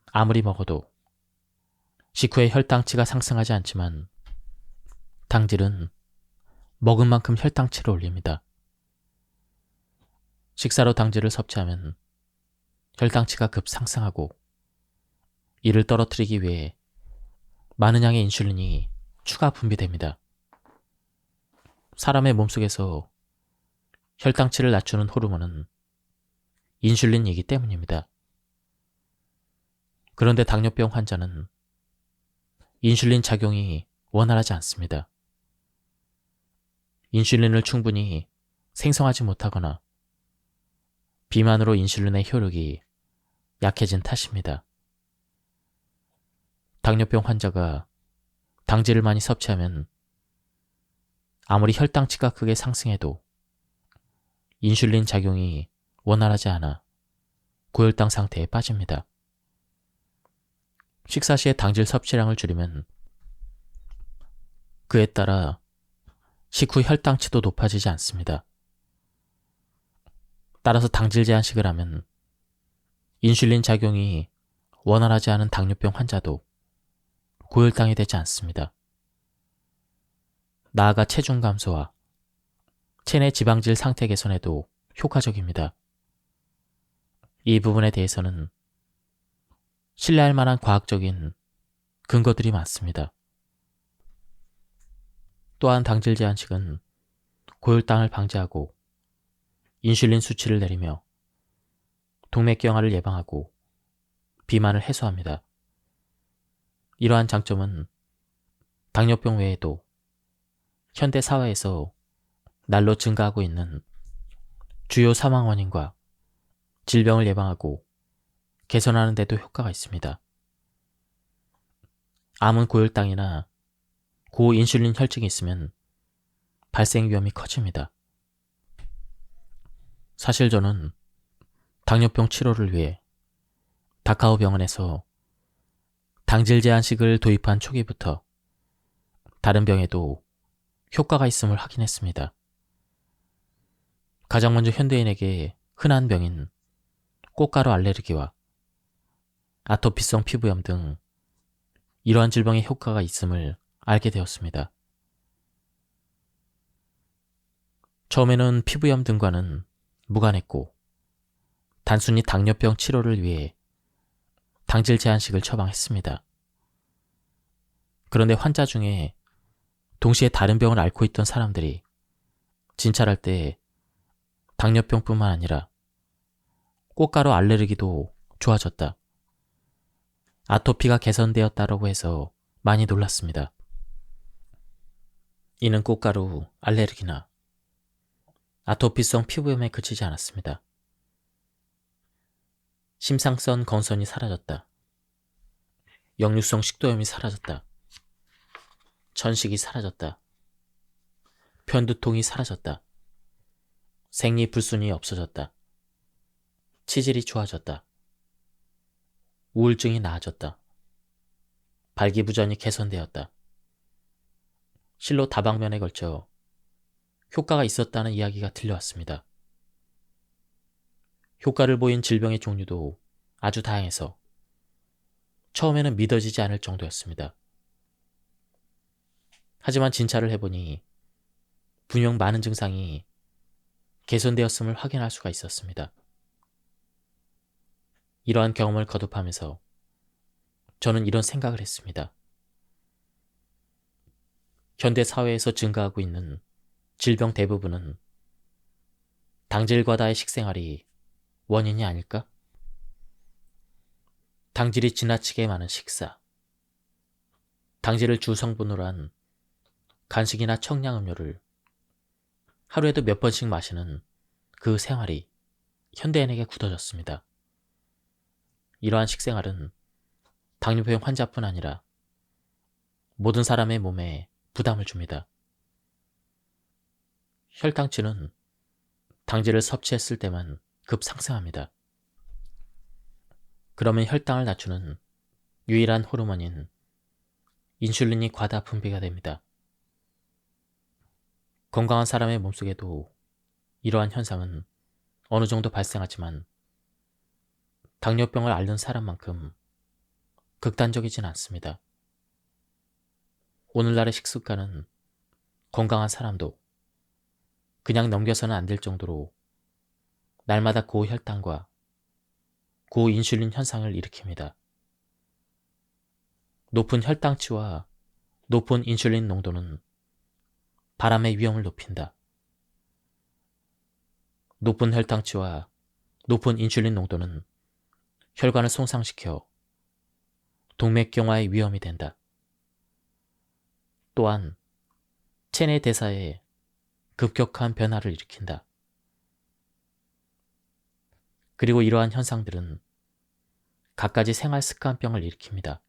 아무리 먹어도 식후에 혈당치가 상승하지 않지만 당질은 먹은 만큼 혈당치를 올립니다. 식사로 당질을 섭취하면 혈당치가 급상승하고 이를 떨어뜨리기 위해 많은 양의 인슐린이 추가 분비됩니다. 사람의 몸속에서 혈당치를 낮추는 호르몬은 인슐린이기 때문입니다. 그런데 당뇨병 환자는 인슐린 작용이 원활하지 않습니다. 인슐린을 충분히 생성하지 못하거나 비만으로 인슐린의 효력이 약해진 탓입니다. 당뇨병 환자가 당질을 많이 섭취하면 아무리 혈당치가 크게 상승해도 인슐린 작용이 원활하지 않아 고혈당 상태에 빠집니다. 식사 시에 당질 섭취량을 줄이면 그에 따라 식후 혈당치도 높아지지 않습니다. 따라서 당질 제한식을 하면 인슐린 작용이 원활하지 않은 당뇨병 환자도 고혈당이 되지 않습니다. 나아가 체중 감소와 체내 지방질 상태 개선에도 효과적입니다. 이 부분에 대해서는 신뢰할 만한 과학적인 근거들이 많습니다. 또한 당질 제한식은 고혈당을 방지하고 인슐린 수치를 내리며 동맥경화를 예방하고 비만을 해소합니다. 이러한 장점은 당뇨병 외에도 현대 사회에서 날로 증가하고 있는 주요 사망 원인과 질병을 예방하고 개선하는 데도 효과가 있습니다. 암은 고혈당이나 고인슐린 혈증이 있으면 발생 위험이 커집니다. 사실 저는 당뇨병 치료를 위해 다카오 병원에서 당질 제한식을 도입한 초기부터 다른 병에도 효과가 있음을 확인했습니다. 가장 먼저 현대인에게 흔한 병인 꽃가루 알레르기와 아토피성 피부염 등 이러한 질병에 효과가 있음을 알게 되었습니다. 처음에는 피부염 등과는 무관했고 단순히 당뇨병 치료를 위해 당질 제한식을 처방했습니다. 그런데 환자 중에 동시에 다른 병을 앓고 있던 사람들이 진찰할 때 당뇨병뿐만 아니라 꽃가루 알레르기도 좋아졌다, 아토피가 개선되었다라고 해서 많이 놀랐습니다. 이는 꽃가루 알레르기나 아토피성 피부염에 그치지 않았습니다. 심상선 건선이 사라졌다, 역류성 식도염이 사라졌다, 천식이 사라졌다, 편두통이 사라졌다, 생리불순이 없어졌다, 치질이 좋아졌다, 우울증이 나아졌다, 발기부전이 개선되었다. 실로 다방면에 걸쳐 효과가 있었다는 이야기가 들려왔습니다. 효과를 보인 질병의 종류도 아주 다양해서 처음에는 믿어지지 않을 정도였습니다. 하지만 진찰을 해보니 분명 많은 증상이 개선되었음을 확인할 수가 있었습니다. 이러한 경험을 거듭하면서 저는 이런 생각을 했습니다. 현대 사회에서 증가하고 있는 질병 대부분은 당질 과다의 식생활이 원인이 아닐까? 당질이 지나치게 많은 식사, 당질을 주 성분으로 한 간식이나 청량음료를 하루에도 몇 번씩 마시는 그 생활이 현대인에게 굳어졌습니다. 이러한 식생활은 당뇨병 환자뿐 아니라 모든 사람의 몸에 부담을 줍니다. 혈당치는 당질을 섭취했을 때만 급상승합니다. 그러면 혈당을 낮추는 유일한 호르몬인 인슐린이 과다 분비가 됩니다. 건강한 사람의 몸속에도 이러한 현상은 어느 정도 발생하지만 당뇨병을 앓는 사람만큼 극단적이진 않습니다. 오늘날의 식습관은 건강한 사람도 그냥 넘겨서는 안 될 정도로 날마다 고혈당과 고인슐린 현상을 일으킵니다. 높은 혈당치와 높은 인슐린 농도는 바람의 위험을 높인다, 높은 혈당치와 높은 인슐린 농도는 혈관을 손상시켜 동맥경화의 위험이 된다. 또한 체내 대사에 급격한 변화를 일으킨다. 그리고 이러한 현상들은 갖가지 생활습관병을 일으킵니다.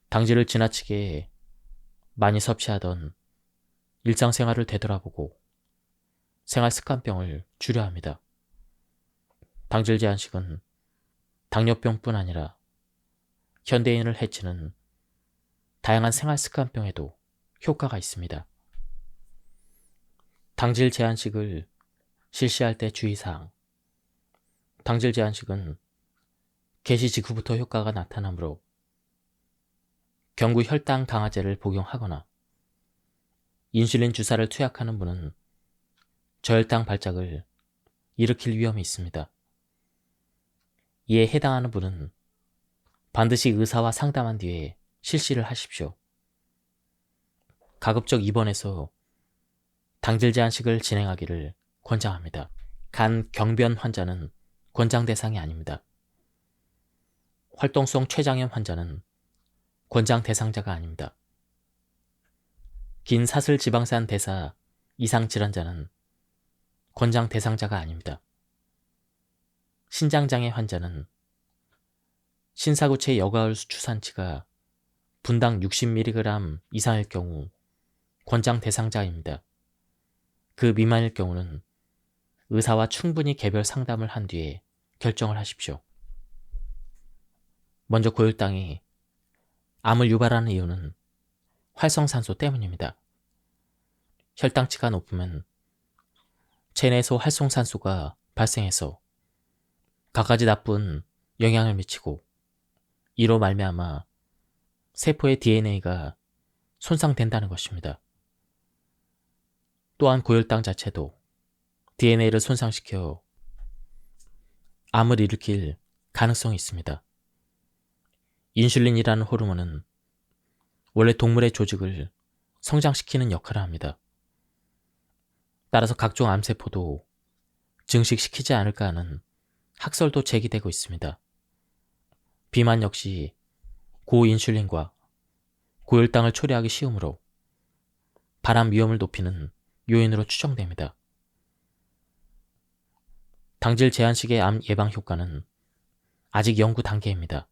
당질을 지나치게 많이 섭취하던 일상생활을 되돌아보고 생활습관병을 줄여야 합니다. 당질 제한식은 당뇨병뿐 아니라 현대인을 해치는 다양한 생활습관병에도 효과가 있습니다. 당질 제한식을 실시할 때 주의사항. 당질 제한식은 개시 직후부터 효과가 나타나므로 경구 혈당 강화제를 복용하거나 인슐린 주사를 투약하는 분은 저혈당 발작을 일으킬 위험이 있습니다. 이에 해당하는 분은 반드시 의사와 상담한 뒤에 실시를 하십시오. 가급적 입원해서 당질 제한식을 진행하기를 권장합니다. 간 경변 환자는 권장 대상이 아닙니다. 활동성 췌장염 환자는 권장 대상자가 아닙니다. 긴 사슬 지방산 대사 이상 질환자는 권장 대상자가 아닙니다. 신장장애 환자는 신사구체 여가을 주산치가 분당 60mg 이상일 경우 권장 대상자입니다. 그 미만일 경우는 의사와 충분히 개별 상담을 한 뒤에 결정을 하십시오. 먼저 고혈당이 암을 유발하는 이유는 활성산소 때문입니다. 혈당치가 높으면 체내에서 활성산소가 발생해서 갖가지 나쁜 영향을 미치고 이로 말미암아 세포의 DNA가 손상된다는 것입니다. 또한 고혈당 자체도 DNA를 손상시켜 암을 일으킬 가능성이 있습니다. 인슐린이라는 호르몬은 원래 동물의 조직을 성장시키는 역할을 합니다. 따라서 각종 암세포도 증식시키지 않을까 하는 학설도 제기되고 있습니다. 비만 역시 고인슐린과 고혈당을 초래하기 쉬우므로 발암 위험을 높이는 요인으로 추정됩니다. 당질 제한식의 암 예방 효과는 아직 연구 단계입니다.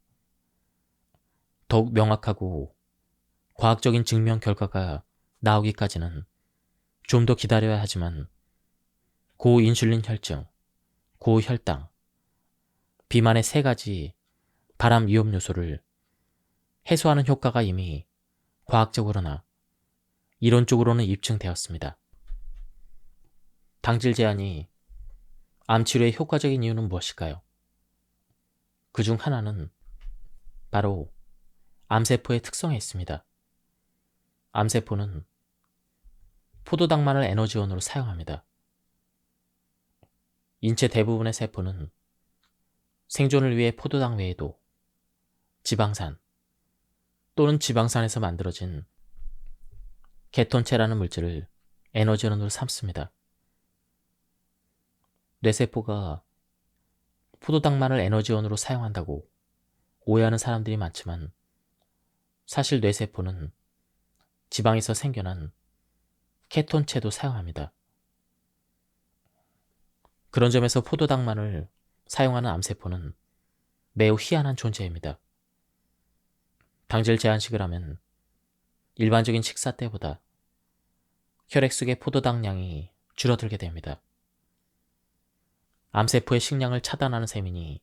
더욱 명확하고 과학적인 증명 결과가 나오기까지는 좀 더 기다려야 하지만 고인슐린 혈증, 고혈당, 비만의 세 가지 발암 위험 요소를 해소하는 효과가 이미 과학적으로나 이론적으로는 입증되었습니다. 당질 제한이 암 치료에 효과적인 이유는 무엇일까요? 그 중 하나는 바로 암세포의 특성에 있습니다. 암세포는 포도당만을 에너지원으로 사용합니다. 인체 대부분의 세포는 생존을 위해 포도당 외에도 지방산 또는 지방산에서 만들어진 케톤체라는 물질을 에너지원으로 삼습니다. 뇌세포가 포도당만을 에너지원으로 사용한다고 오해하는 사람들이 많지만 사실 뇌세포는 지방에서 생겨난 케톤체도 사용합니다. 그런 점에서 포도당만을 사용하는 암세포는 매우 희한한 존재입니다. 당질 제한식을 하면 일반적인 식사 때보다 혈액 속의 포도당량이 줄어들게 됩니다. 암세포의 식량을 차단하는 셈이니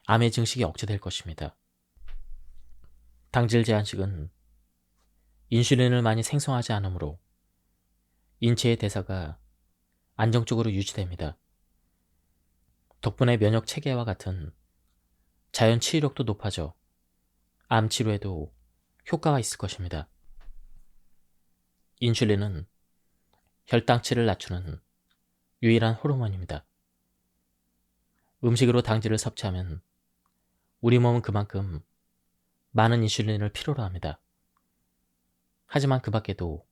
암의 증식이 억제될 것입니다. 당질 제한식은 인슐린을 많이 생성하지 않으므로 인체의 대사가 안정적으로 유지됩니다. 덕분에 면역 체계와 같은 자연 치유력도 높아져 암 치료에도 효과가 있을 것입니다. 인슐린은 혈당치를 낮추는 유일한 호르몬입니다. 음식으로 당질을 섭취하면 우리 몸은 그만큼 많은 인슐린을 필요로 합니다. 하지만 그 밖에도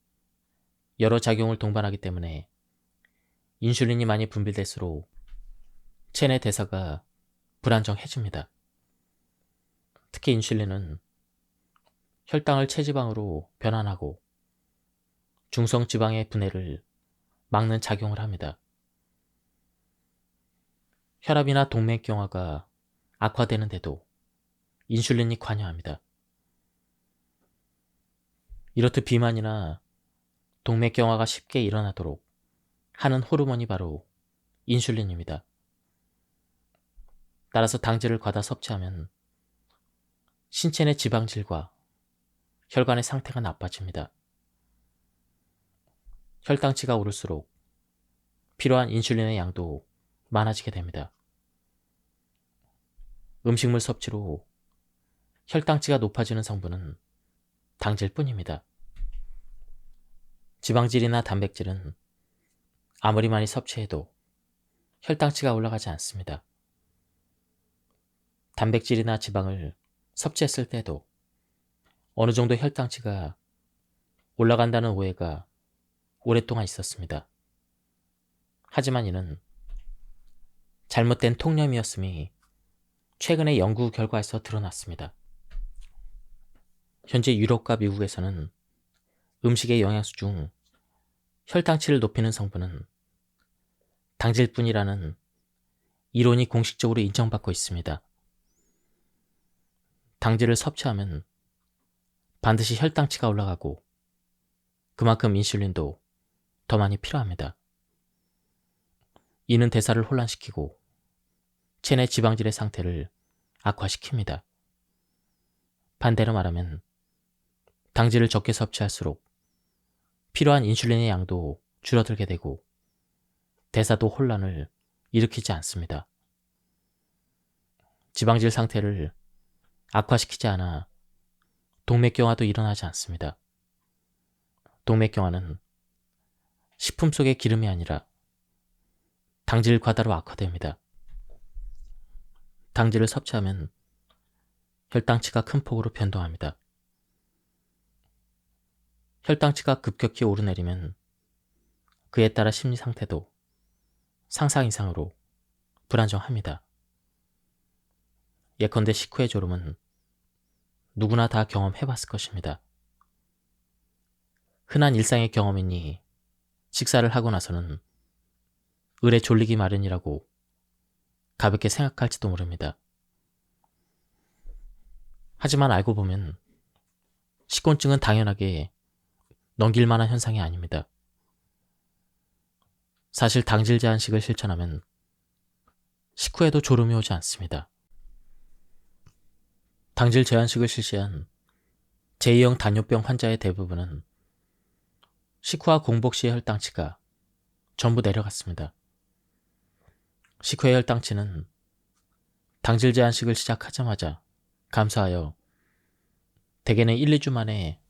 여러 작용을 동반하기 때문에 인슐린이 많이 분비될수록 체내 대사가 불안정해집니다. 특히 인슐린은 혈당을 체지방으로 변환하고 중성 지방의 분해를 막는 작용을 합니다. 혈압이나 동맥경화가 악화되는데도 인슐린이 관여합니다. 이렇듯 비만이나 동맥경화가 쉽게 일어나도록 하는 호르몬이 바로 인슐린입니다. 따라서 당질을 과다 섭취하면 신체 내 지방질과 혈관의 상태가 나빠집니다. 혈당치가 오를수록 필요한 인슐린의 양도 많아지게 됩니다. 음식물 섭취로 혈당치가 높아지는 성분은 당질뿐입니다. 지방질이나 단백질은 아무리 많이 섭취해도 혈당치가 올라가지 않습니다. 단백질이나 지방을 섭취했을 때도 어느 정도 혈당치가 올라간다는 오해가 오랫동안 있었습니다. 하지만 이는 잘못된 통념이었음이 최근의 연구 결과에서 드러났습니다. 현재 유럽과 미국에서는 음식의 영양소 중 혈당치를 높이는 성분은 당질뿐이라는 이론이 공식적으로 인정받고 있습니다. 당질을 섭취하면 반드시 혈당치가 올라가고 그만큼 인슐린도 더 많이 필요합니다. 이는 대사를 혼란시키고 체내 지방질의 상태를 악화시킵니다. 반대로 말하면 당질을 적게 섭취할수록 필요한 인슐린의 양도 줄어들게 되고 대사도 혼란을 일으키지 않습니다. 지방질 상태를 악화시키지 않아 동맥경화도 일어나지 않습니다. 동맥경화는 식품 속의 기름이 아니라 당질 과다로 악화됩니다. 당질을 섭취하면 혈당치가 큰 폭으로 변동합니다. 혈당치가 급격히 오르내리면 그에 따라 심리 상태도 상상 이상으로 불안정합니다. 예컨대 식후의 졸음은 누구나 다 경험해봤을 것입니다. 흔한 일상의 경험이니 식사를 하고 나서는 을에 졸리기 마련이라고 가볍게 생각할지도 모릅니다. 하지만 알고 보면 식곤증은 당연하게 넘길 만한 현상이 아닙니다. 사실 당질 제한식을 실천하면 식후에도 졸음이 오지 않습니다. 당질 제한식을 실시한 제2형 당뇨병 환자의 대부분은 식후와 공복 시의 혈당치가 전부 내려갔습니다. 식후의 혈당치는 당질 제한식을 시작하자마자 감소하여 대개는 1, 2주 만에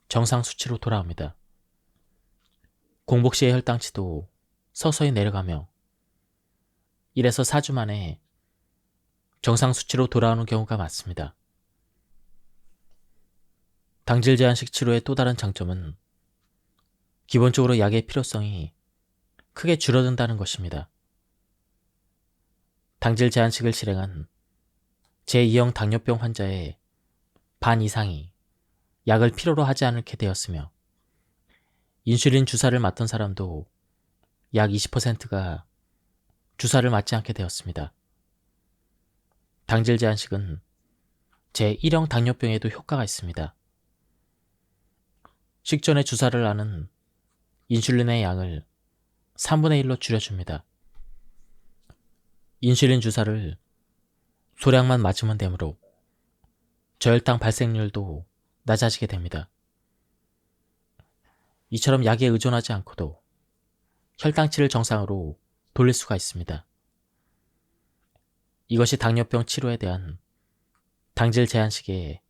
정상 수치로 돌아옵니다. 공복 시의 혈당치도 서서히 내려가며 1에서 4주 만에 정상 수치로 돌아오는 경우가 많습니다. 당질 제한식 치료의 또 다른 장점은 기본적으로 약의 필요성이 크게 줄어든다는 것입니다. 당질 제한식을 실행한 제2형 당뇨병 환자의 반 이상이 약을 필요로 하지 않게 되었으며 인슐린 주사를 맞던 사람도 약 20%가 주사를 맞지 않게 되었습니다. 당질 제한식은 제1형 당뇨병에도 효과가 있습니다. 식전에 주사를 놔는 인슐린의 양을 3분의 1로 줄여줍니다. 인슐린 주사를 소량만 맞으면 되므로 저혈당 발생률도 낮아지게 됩니다. 이처럼 약에 의존하지 않고도 혈당치를 정상으로 돌릴 수가 있습니다. 이것이 당뇨병 치료에 대한 당질 제한식의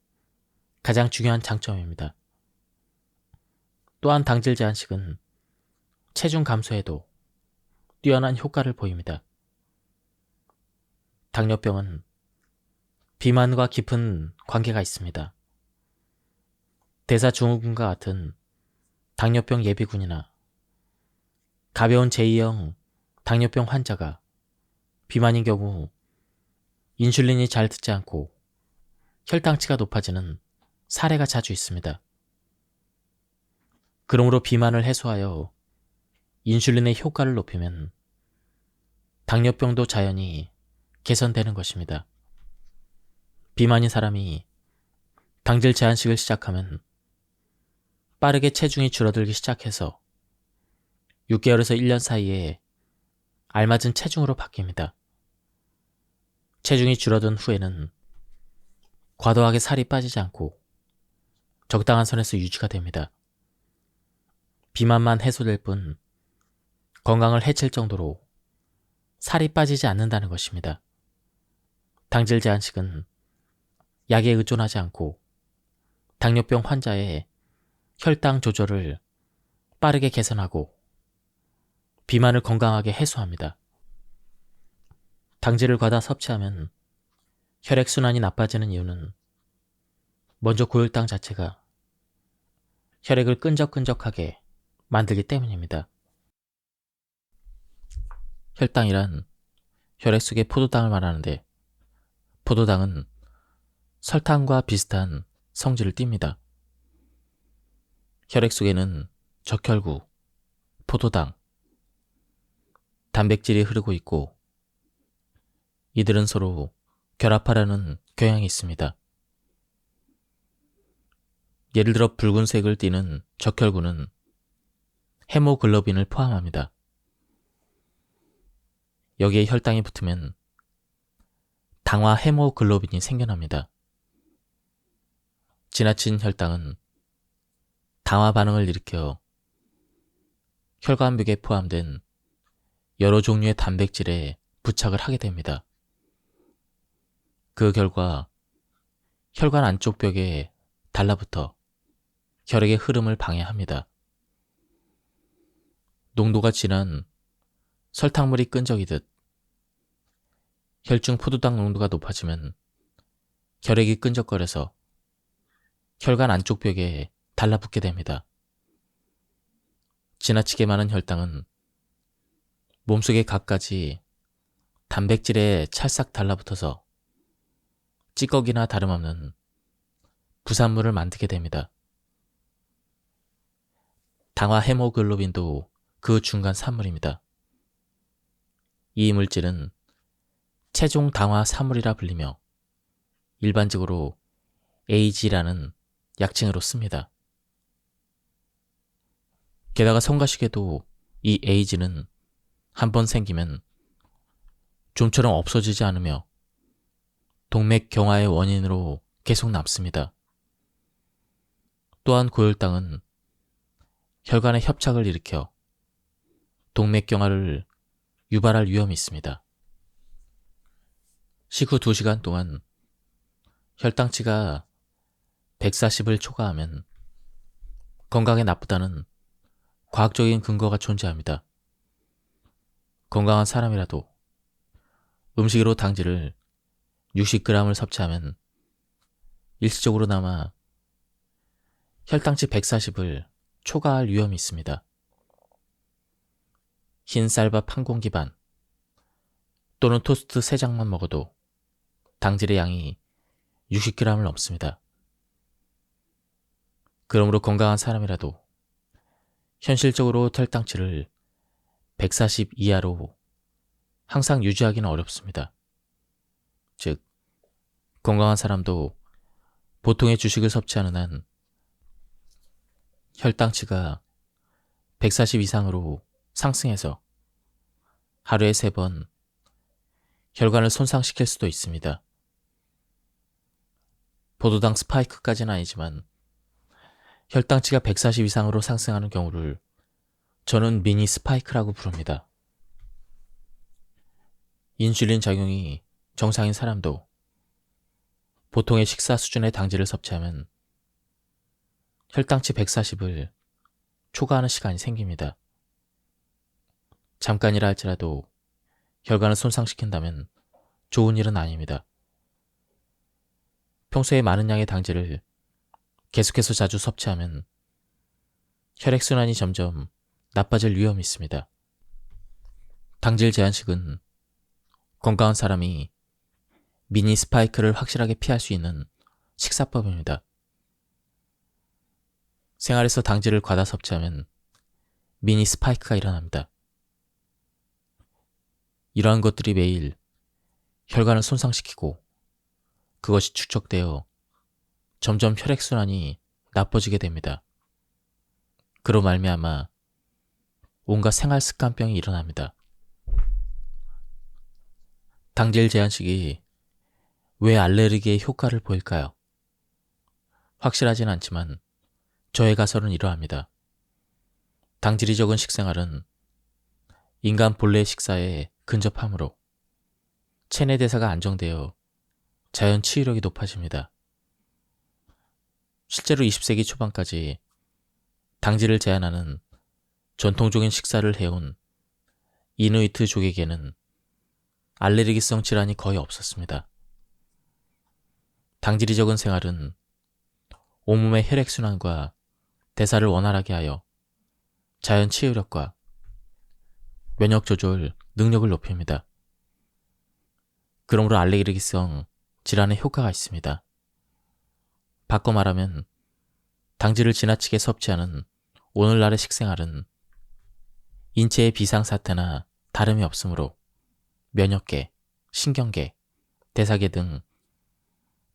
가장 중요한 장점입니다. 또한 당질 제한식은 체중 감소에도 뛰어난 효과를 보입니다. 당뇨병은 비만과 깊은 관계가 있습니다. 대사증후군과 같은 당뇨병 예비군이나 가벼운 제2형 당뇨병 환자가 비만인 경우 인슐린이 잘 듣지 않고 혈당치가 높아지는 사례가 자주 있습니다. 그러므로 비만을 해소하여 인슐린의 효과를 높이면 당뇨병도 자연히 개선되는 것입니다. 비만인 사람이 당질 제한식을 시작하면 빠르게 체중이 줄어들기 시작해서 6개월에서 1년 사이에 알맞은 체중으로 바뀝니다. 체중이 줄어든 후에는 과도하게 살이 빠지지 않고 적당한 선에서 유지가 됩니다. 비만만 해소될 뿐 건강을 해칠 정도로 살이 빠지지 않는다는 것입니다. 당질 제한식은 약에 의존하지 않고 당뇨병 환자의 혈당 조절을 빠르게 개선하고 비만을 건강하게 해소합니다. 당질을 과다 섭취하면 혈액순환이 나빠지는 이유는 먼저 고혈당 자체가 혈액을 끈적끈적하게 만들기 때문입니다. 혈당이란 혈액 속의 포도당을 말하는데 포도당은 설탕과 비슷한 성질을 띱니다. 혈액 속에는 적혈구, 포도당, 단백질이 흐르고 있고 이들은 서로 결합하려는 경향이 있습니다. 예를 들어 붉은색을 띠는 적혈구는 헤모글로빈을 포함합니다. 여기에 혈당이 붙으면 당화 헤모글로빈이 생겨납니다. 지나친 혈당은 당화 반응을 일으켜 혈관벽에 포함된 여러 종류의 단백질에 부착을 하게 됩니다. 그 결과 혈관 안쪽 벽에 달라붙어 혈액의 흐름을 방해합니다. 농도가 진한 설탕물이 끈적이듯 혈중 포도당 농도가 높아지면 혈액이 끈적거려서 혈관 안쪽 벽에 달라붙게 됩니다. 지나치게 많은 혈당은 몸속의 갖가지 단백질에 찰싹 달라붙어서 찌꺼기나 다름없는 부산물을 만들게 됩니다. 당화 헤모글로빈도 그 중간 산물입니다. 이 물질은 체중 당화 사물이라 불리며 일반적으로 AG라는 약칭으로 씁니다. 게다가 성가시게도 이 AG는 한번 생기면 좀처럼 없어지지 않으며 동맥경화의 원인으로 계속 남습니다. 또한 고혈당은 혈관의 협착을 일으켜 동맥경화를 유발할 위험이 있습니다. 식후 2시간 동안 혈당치가 140을 초과하면 건강에 나쁘다는 과학적인 근거가 존재합니다. 건강한 사람이라도 음식으로 당질을 60g을 섭취하면 일시적으로나마 혈당치 140을 초과할 위험이 있습니다. 흰 쌀밥 한 공기 반 또는 토스트 3장만 먹어도 당질의 양이 60g을 넘습니다. 그러므로 건강한 사람이라도 현실적으로 혈당치를 140 이하로 항상 유지하기는 어렵습니다. 즉, 건강한 사람도 보통의 주식을 섭취하는 한 혈당치가 140 이상으로 상승해서 하루에 3번 혈관을 손상시킬 수도 있습니다. 포도당 스파이크까지는 아니지만 혈당치가 140 이상으로 상승하는 경우를 저는 미니 스파이크라고 부릅니다. 인슐린 작용이 정상인 사람도 보통의 식사 수준의 당질을 섭취하면 혈당치 140을 초과하는 시간이 생깁니다. 잠깐이라 할지라도 혈관을 손상시킨다면 좋은 일은 아닙니다. 평소에 많은 양의 당질을 계속해서 자주 섭취하면 혈액순환이 점점 나빠질 위험이 있습니다. 당질 제한식은 건강한 사람이 미니 스파이크를 확실하게 피할 수 있는 식사법입니다. 생활에서 당질을 과다 섭취하면 미니 스파이크가 일어납니다. 이러한 것들이 매일 혈관을 손상시키고 그것이 축적되어 점점 혈액순환이 나빠지게 됩니다. 그로 말미암아 온갖 생활습관병이 일어납니다. 당질 제한식이 왜 알레르기에 효과를 보일까요? 확실하진 않지만 저의 가설은 이러합니다. 당질이 적은 식생활은 인간 본래의 식사에 근접하므로 체내 대사가 안정되어 자연 치유력이 높아집니다. 실제로 20세기 초반까지 당질을 제한하는 전통적인 식사를 해온 이누이트족에게는 알레르기성 질환이 거의 없었습니다. 당질이 적은 생활은 온몸의 혈액순환과 대사를 원활하게 하여 자연 치유력과 면역 조절 능력을 높입니다. 그러므로 알레르기성 질환에 효과가 있습니다. 바꿔 말하면 당질을 지나치게 섭취하는 오늘날의 식생활은 인체의 비상사태나 다름이 없으므로 면역계, 신경계, 대사계 등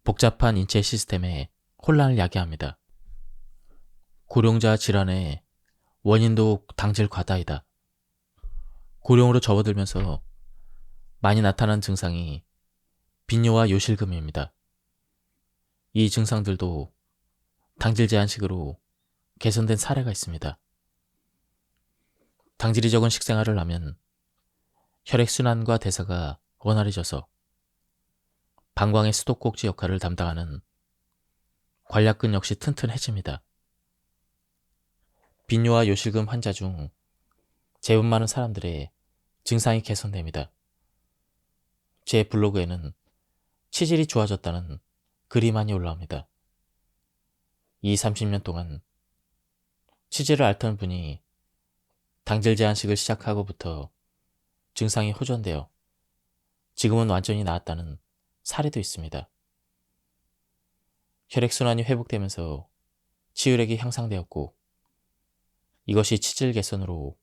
복잡한 인체 시스템에 혼란을 야기합니다. 고령자 질환의 원인도 당질 과다이다. 고령으로 접어들면서 많이 나타난 증상이 빈뇨와 요실금입니다. 이 증상들도 당질 제한식으로 개선된 사례가 있습니다. 당질이 적은 식생활을 하면 혈액순환과 대사가 원활해져서 방광의 수도꼭지 역할을 담당하는 관략근 역시 튼튼해집니다. 빈뇨와 요실금 환자 중 제법 많은 사람들의 증상이 개선됩니다. 제 블로그에는 치질이 좋아졌다는 글이 많이 올라옵니다. 30년 동안 치질을 앓던 분이 당질 제한식을 시작하고부터 증상이 호전되어 지금은 완전히 나았다는 사례도 있습니다. 혈액순환이 회복되면서 치유력이 향상되었고 이것이 치질 개선으로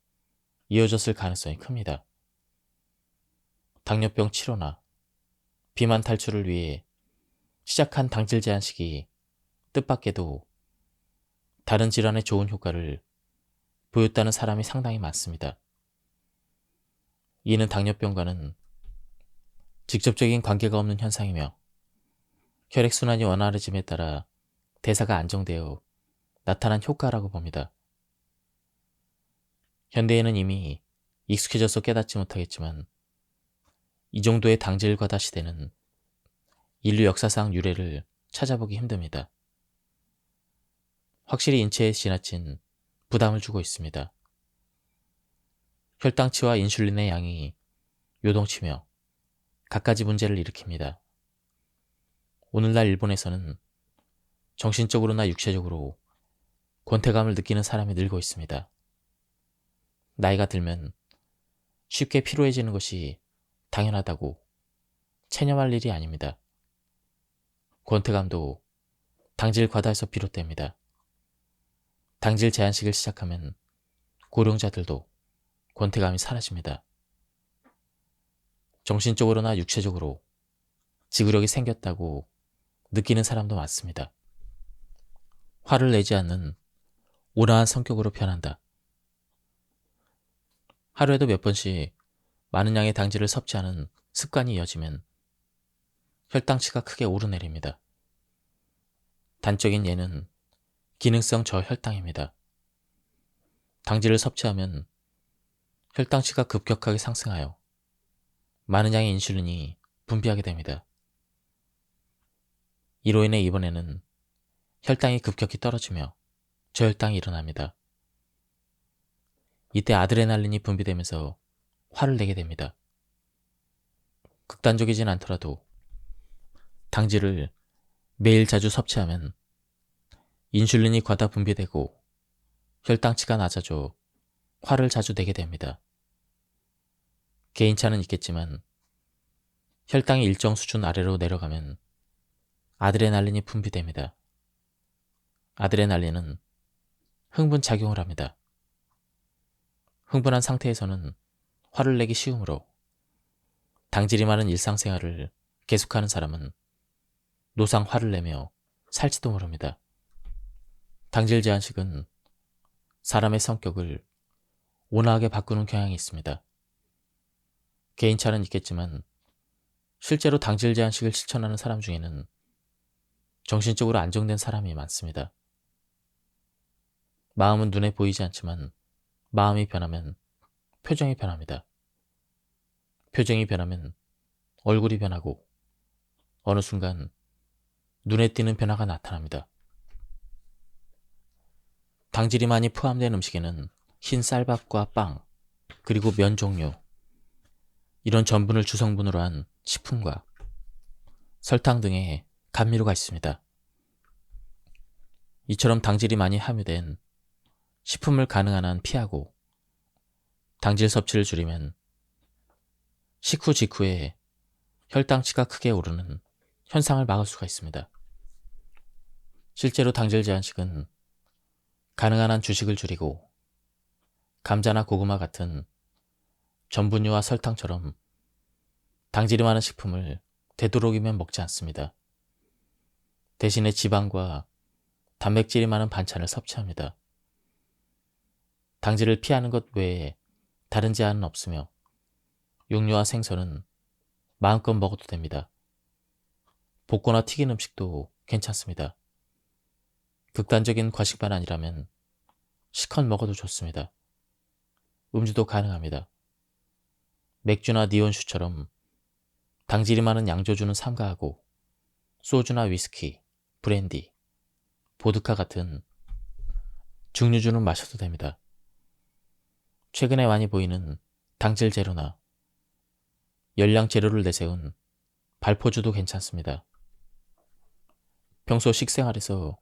이어졌을 가능성이 큽니다. 당뇨병 치료나 비만 탈출을 위해 시작한 당질 제한식이 뜻밖에도 다른 질환에 좋은 효과를 보였다는 사람이 상당히 많습니다. 이는 당뇨병과는 직접적인 관계가 없는 현상이며 혈액순환이 원활해짐에 따라 대사가 안정되어 나타난 효과라고 봅니다. 현대인은 이미 익숙해져서 깨닫지 못하겠지만 이 정도의 당질 과다 시대는 인류 역사상 유래를 찾아보기 힘듭니다. 확실히 인체에 지나친 부담을 주고 있습니다. 혈당치와 인슐린의 양이 요동치며 갖가지 문제를 일으킵니다. 오늘날 일본에서는 정신적으로나 육체적으로 권태감을 느끼는 사람이 늘고 있습니다. 나이가 들면 쉽게 피로해지는 것이 당연하다고 체념할 일이 아닙니다. 권태감도 당질 과다에서 비롯됩니다. 당질 제한식을 시작하면 고령자들도 권태감이 사라집니다. 정신적으로나 육체적으로 지구력이 생겼다고 느끼는 사람도 많습니다. 화를 내지 않는 온화한 성격으로 변한다. 하루에도 몇 번씩 많은 양의 당질을 섭취하는 습관이 이어지면 혈당치가 크게 오르내립니다. 단적인 예는 기능성 저혈당입니다. 당질을 섭취하면 혈당치가 급격하게 상승하여 많은 양의 인슐린이 분비하게 됩니다. 이로 인해 이번에는 혈당이 급격히 떨어지며 저혈당이 일어납니다. 이때 아드레날린이 분비되면서 화를 내게 됩니다. 극단적이진 않더라도 당질을 매일 자주 섭취하면 인슐린이 과다 분비되고 혈당치가 낮아져 화를 자주 내게 됩니다. 개인차는 있겠지만 혈당이 일정 수준 아래로 내려가면 아드레날린이 분비됩니다. 아드레날린은 흥분 작용을 합니다. 흥분한 상태에서는 화를 내기 쉬우므로 당질이 많은 일상생활을 계속하는 사람은 노상 화를 내며 살지도 모릅니다. 당질 제한식은 사람의 성격을 온화하게 바꾸는 경향이 있습니다. 개인차는 있겠지만 실제로 당질 제한식을 실천하는 사람 중에는 정신적으로 안정된 사람이 많습니다. 마음은 눈에 보이지 않지만 마음이 변하면 표정이 변합니다. 표정이 변하면 얼굴이 변하고 어느 순간 눈에 띄는 변화가 나타납니다. 당질이 많이 포함된 음식에는 흰 쌀밥과 빵, 그리고 면 종류, 이런 전분을 주성분으로 한 식품과 설탕 등의 감미료가 있습니다. 이처럼 당질이 많이 함유된 식품을 가능한 한 피하고 당질 섭취를 줄이면 식후 직후에 혈당치가 크게 오르는 현상을 막을 수가 있습니다. 실제로 당질 제한식은 가능한 한 주식을 줄이고 감자나 고구마 같은 전분유와 설탕처럼 당질이 많은 식품을 되도록이면 먹지 않습니다. 대신에 지방과 단백질이 많은 반찬을 섭취합니다. 당질을 피하는 것 외에 다른 제한은 없으며 육류와 생선은 마음껏 먹어도 됩니다. 볶거나 튀긴 음식도 괜찮습니다. 극단적인 과식만 아니라면 실컷 먹어도 좋습니다. 음주도 가능합니다. 맥주나 니온슈처럼 당질이 많은 양조주는 삼가하고 소주나 위스키, 브랜디, 보드카 같은 증류주는 마셔도 됩니다. 최근에 많이 보이는 당질 제로나 열량 제로를 내세운 발포주도 괜찮습니다. 평소 식생활에서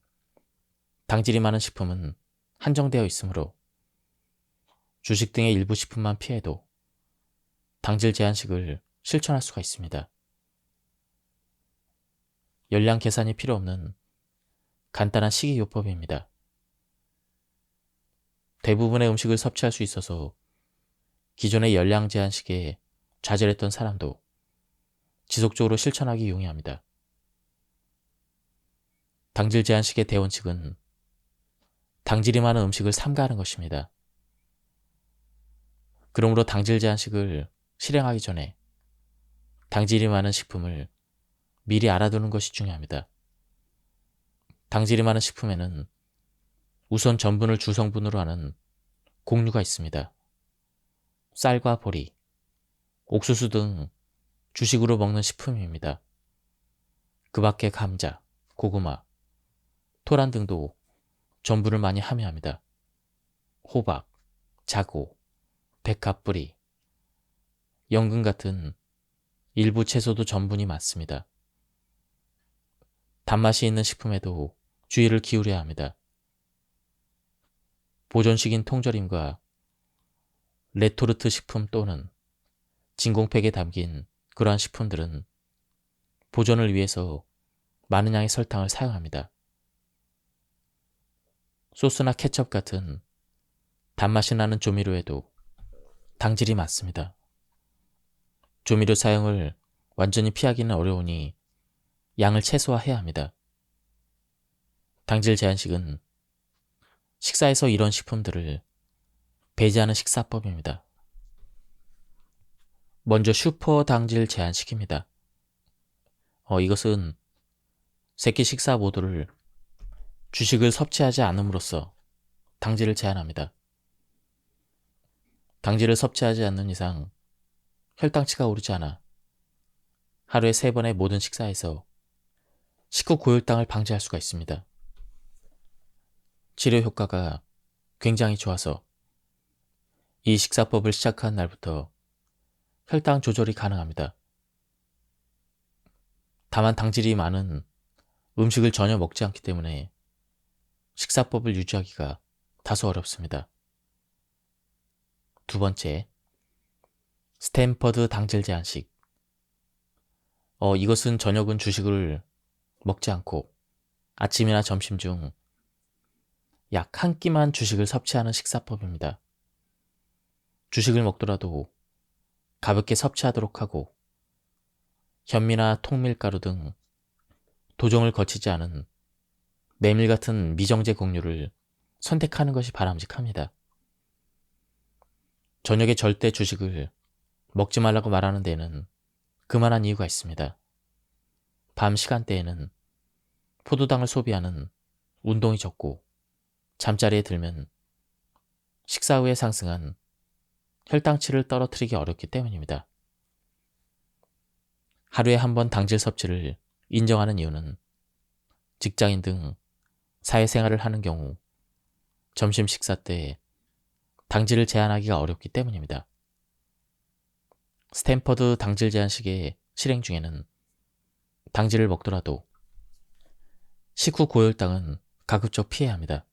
당질이 많은 식품은 한정되어 있으므로 주식 등의 일부 식품만 피해도 당질 제한식을 실천할 수가 있습니다. 열량 계산이 필요 없는 간단한 식이요법입니다. 대부분의 음식을 섭취할 수 있어서 기존의 열량 제한식에 좌절했던 사람도 지속적으로 실천하기 용이합니다. 당질 제한식의 대원칙은 당질이 많은 음식을 삼가하는 것입니다. 그러므로 당질 제한식을 실행하기 전에 당질이 많은 식품을 미리 알아두는 것이 중요합니다. 당질이 많은 식품에는 우선 전분을 주성분으로 하는 곡류가 있습니다. 쌀과 보리, 옥수수 등 주식으로 먹는 식품입니다. 그 밖에 감자, 고구마, 토란 등도 전분을 많이 함유합니다. 호박, 자고, 백합뿌리, 연근 같은 일부 채소도 전분이 많습니다. 단맛이 있는 식품에도 주의를 기울여야 합니다. 보존식인 통조림과 레토르트 식품 또는 진공팩에 담긴 그러한 식품들은 보존을 위해서 많은 양의 설탕을 사용합니다. 소스나 케첩 같은 단맛이 나는 조미료에도 당질이 많습니다. 조미료 사용을 완전히 피하기는 어려우니 양을 최소화해야 합니다. 당질 제한식은 식사에서 이런 식품들을 배제하는 식사법입니다. 먼저 슈퍼 당질 제한식입니다. 이것은 세끼 식사 모두를 주식을 섭취하지 않음으로써 당질을 제한합니다. 당질을 섭취하지 않는 이상 혈당치가 오르지 않아 하루에 3번의 모든 식사에서 식후 고혈당을 방지할 수가 있습니다. 치료 효과가 굉장히 좋아서 이 식사법을 시작한 날부터 혈당 조절이 가능합니다. 다만 당질이 많은 음식을 전혀 먹지 않기 때문에 식사법을 유지하기가 다소 어렵습니다. 두 번째, 스탠퍼드 당질 제한식. 이것은 저녁은 주식을 먹지 않고 아침이나 점심 중 약 한 끼만 주식을 섭취하는 식사법입니다. 주식을 먹더라도 가볍게 섭취하도록 하고 현미나 통밀가루 등 도정을 거치지 않은 메밀 같은 미정제 곡류를 선택하는 것이 바람직합니다. 저녁에 절대 주식을 먹지 말라고 말하는 데에는 그만한 이유가 있습니다. 밤 시간대에는 포도당을 소비하는 운동이 적고 잠자리에 들면 식사 후에 상승한 혈당치를 떨어뜨리기 어렵기 때문입니다. 하루에 한 번 당질 섭취를 인정하는 이유는 직장인 등 사회생활을 하는 경우 점심 식사 때 당질을 제한하기가 어렵기 때문입니다. 스탠퍼드 당질 제한식의 실행 중에는 당질을 먹더라도 식후 고혈당은 가급적 피해야 합니다.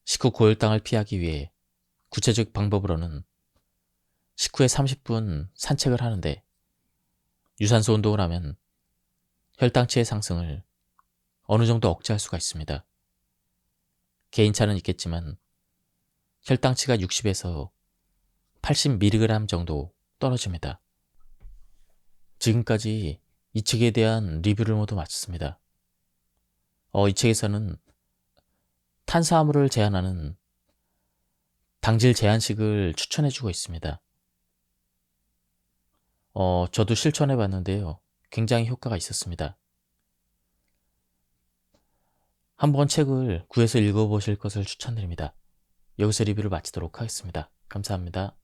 식후 고혈당을 피하기 위해 구체적 방법으로는 식후에 30분 산책을 하는데 유산소 운동을 하면 혈당치의 상승을 어느 정도 억제할 수가 있습니다. 개인차는 있겠지만 혈당치가 60에서 80mg 정도 떨어집니다. 지금까지 이 책에 대한 리뷰를 모두 마쳤습니다. 이 책에서는 탄수화물을 제한하는 당질 제한식을 추천해주고 있습니다. 저도 실천해봤는데요. 굉장히 효과가 있었습니다. 한번 책을 구해서 읽어보실 것을 추천드립니다. 여기서 리뷰를 마치도록 하겠습니다. 감사합니다.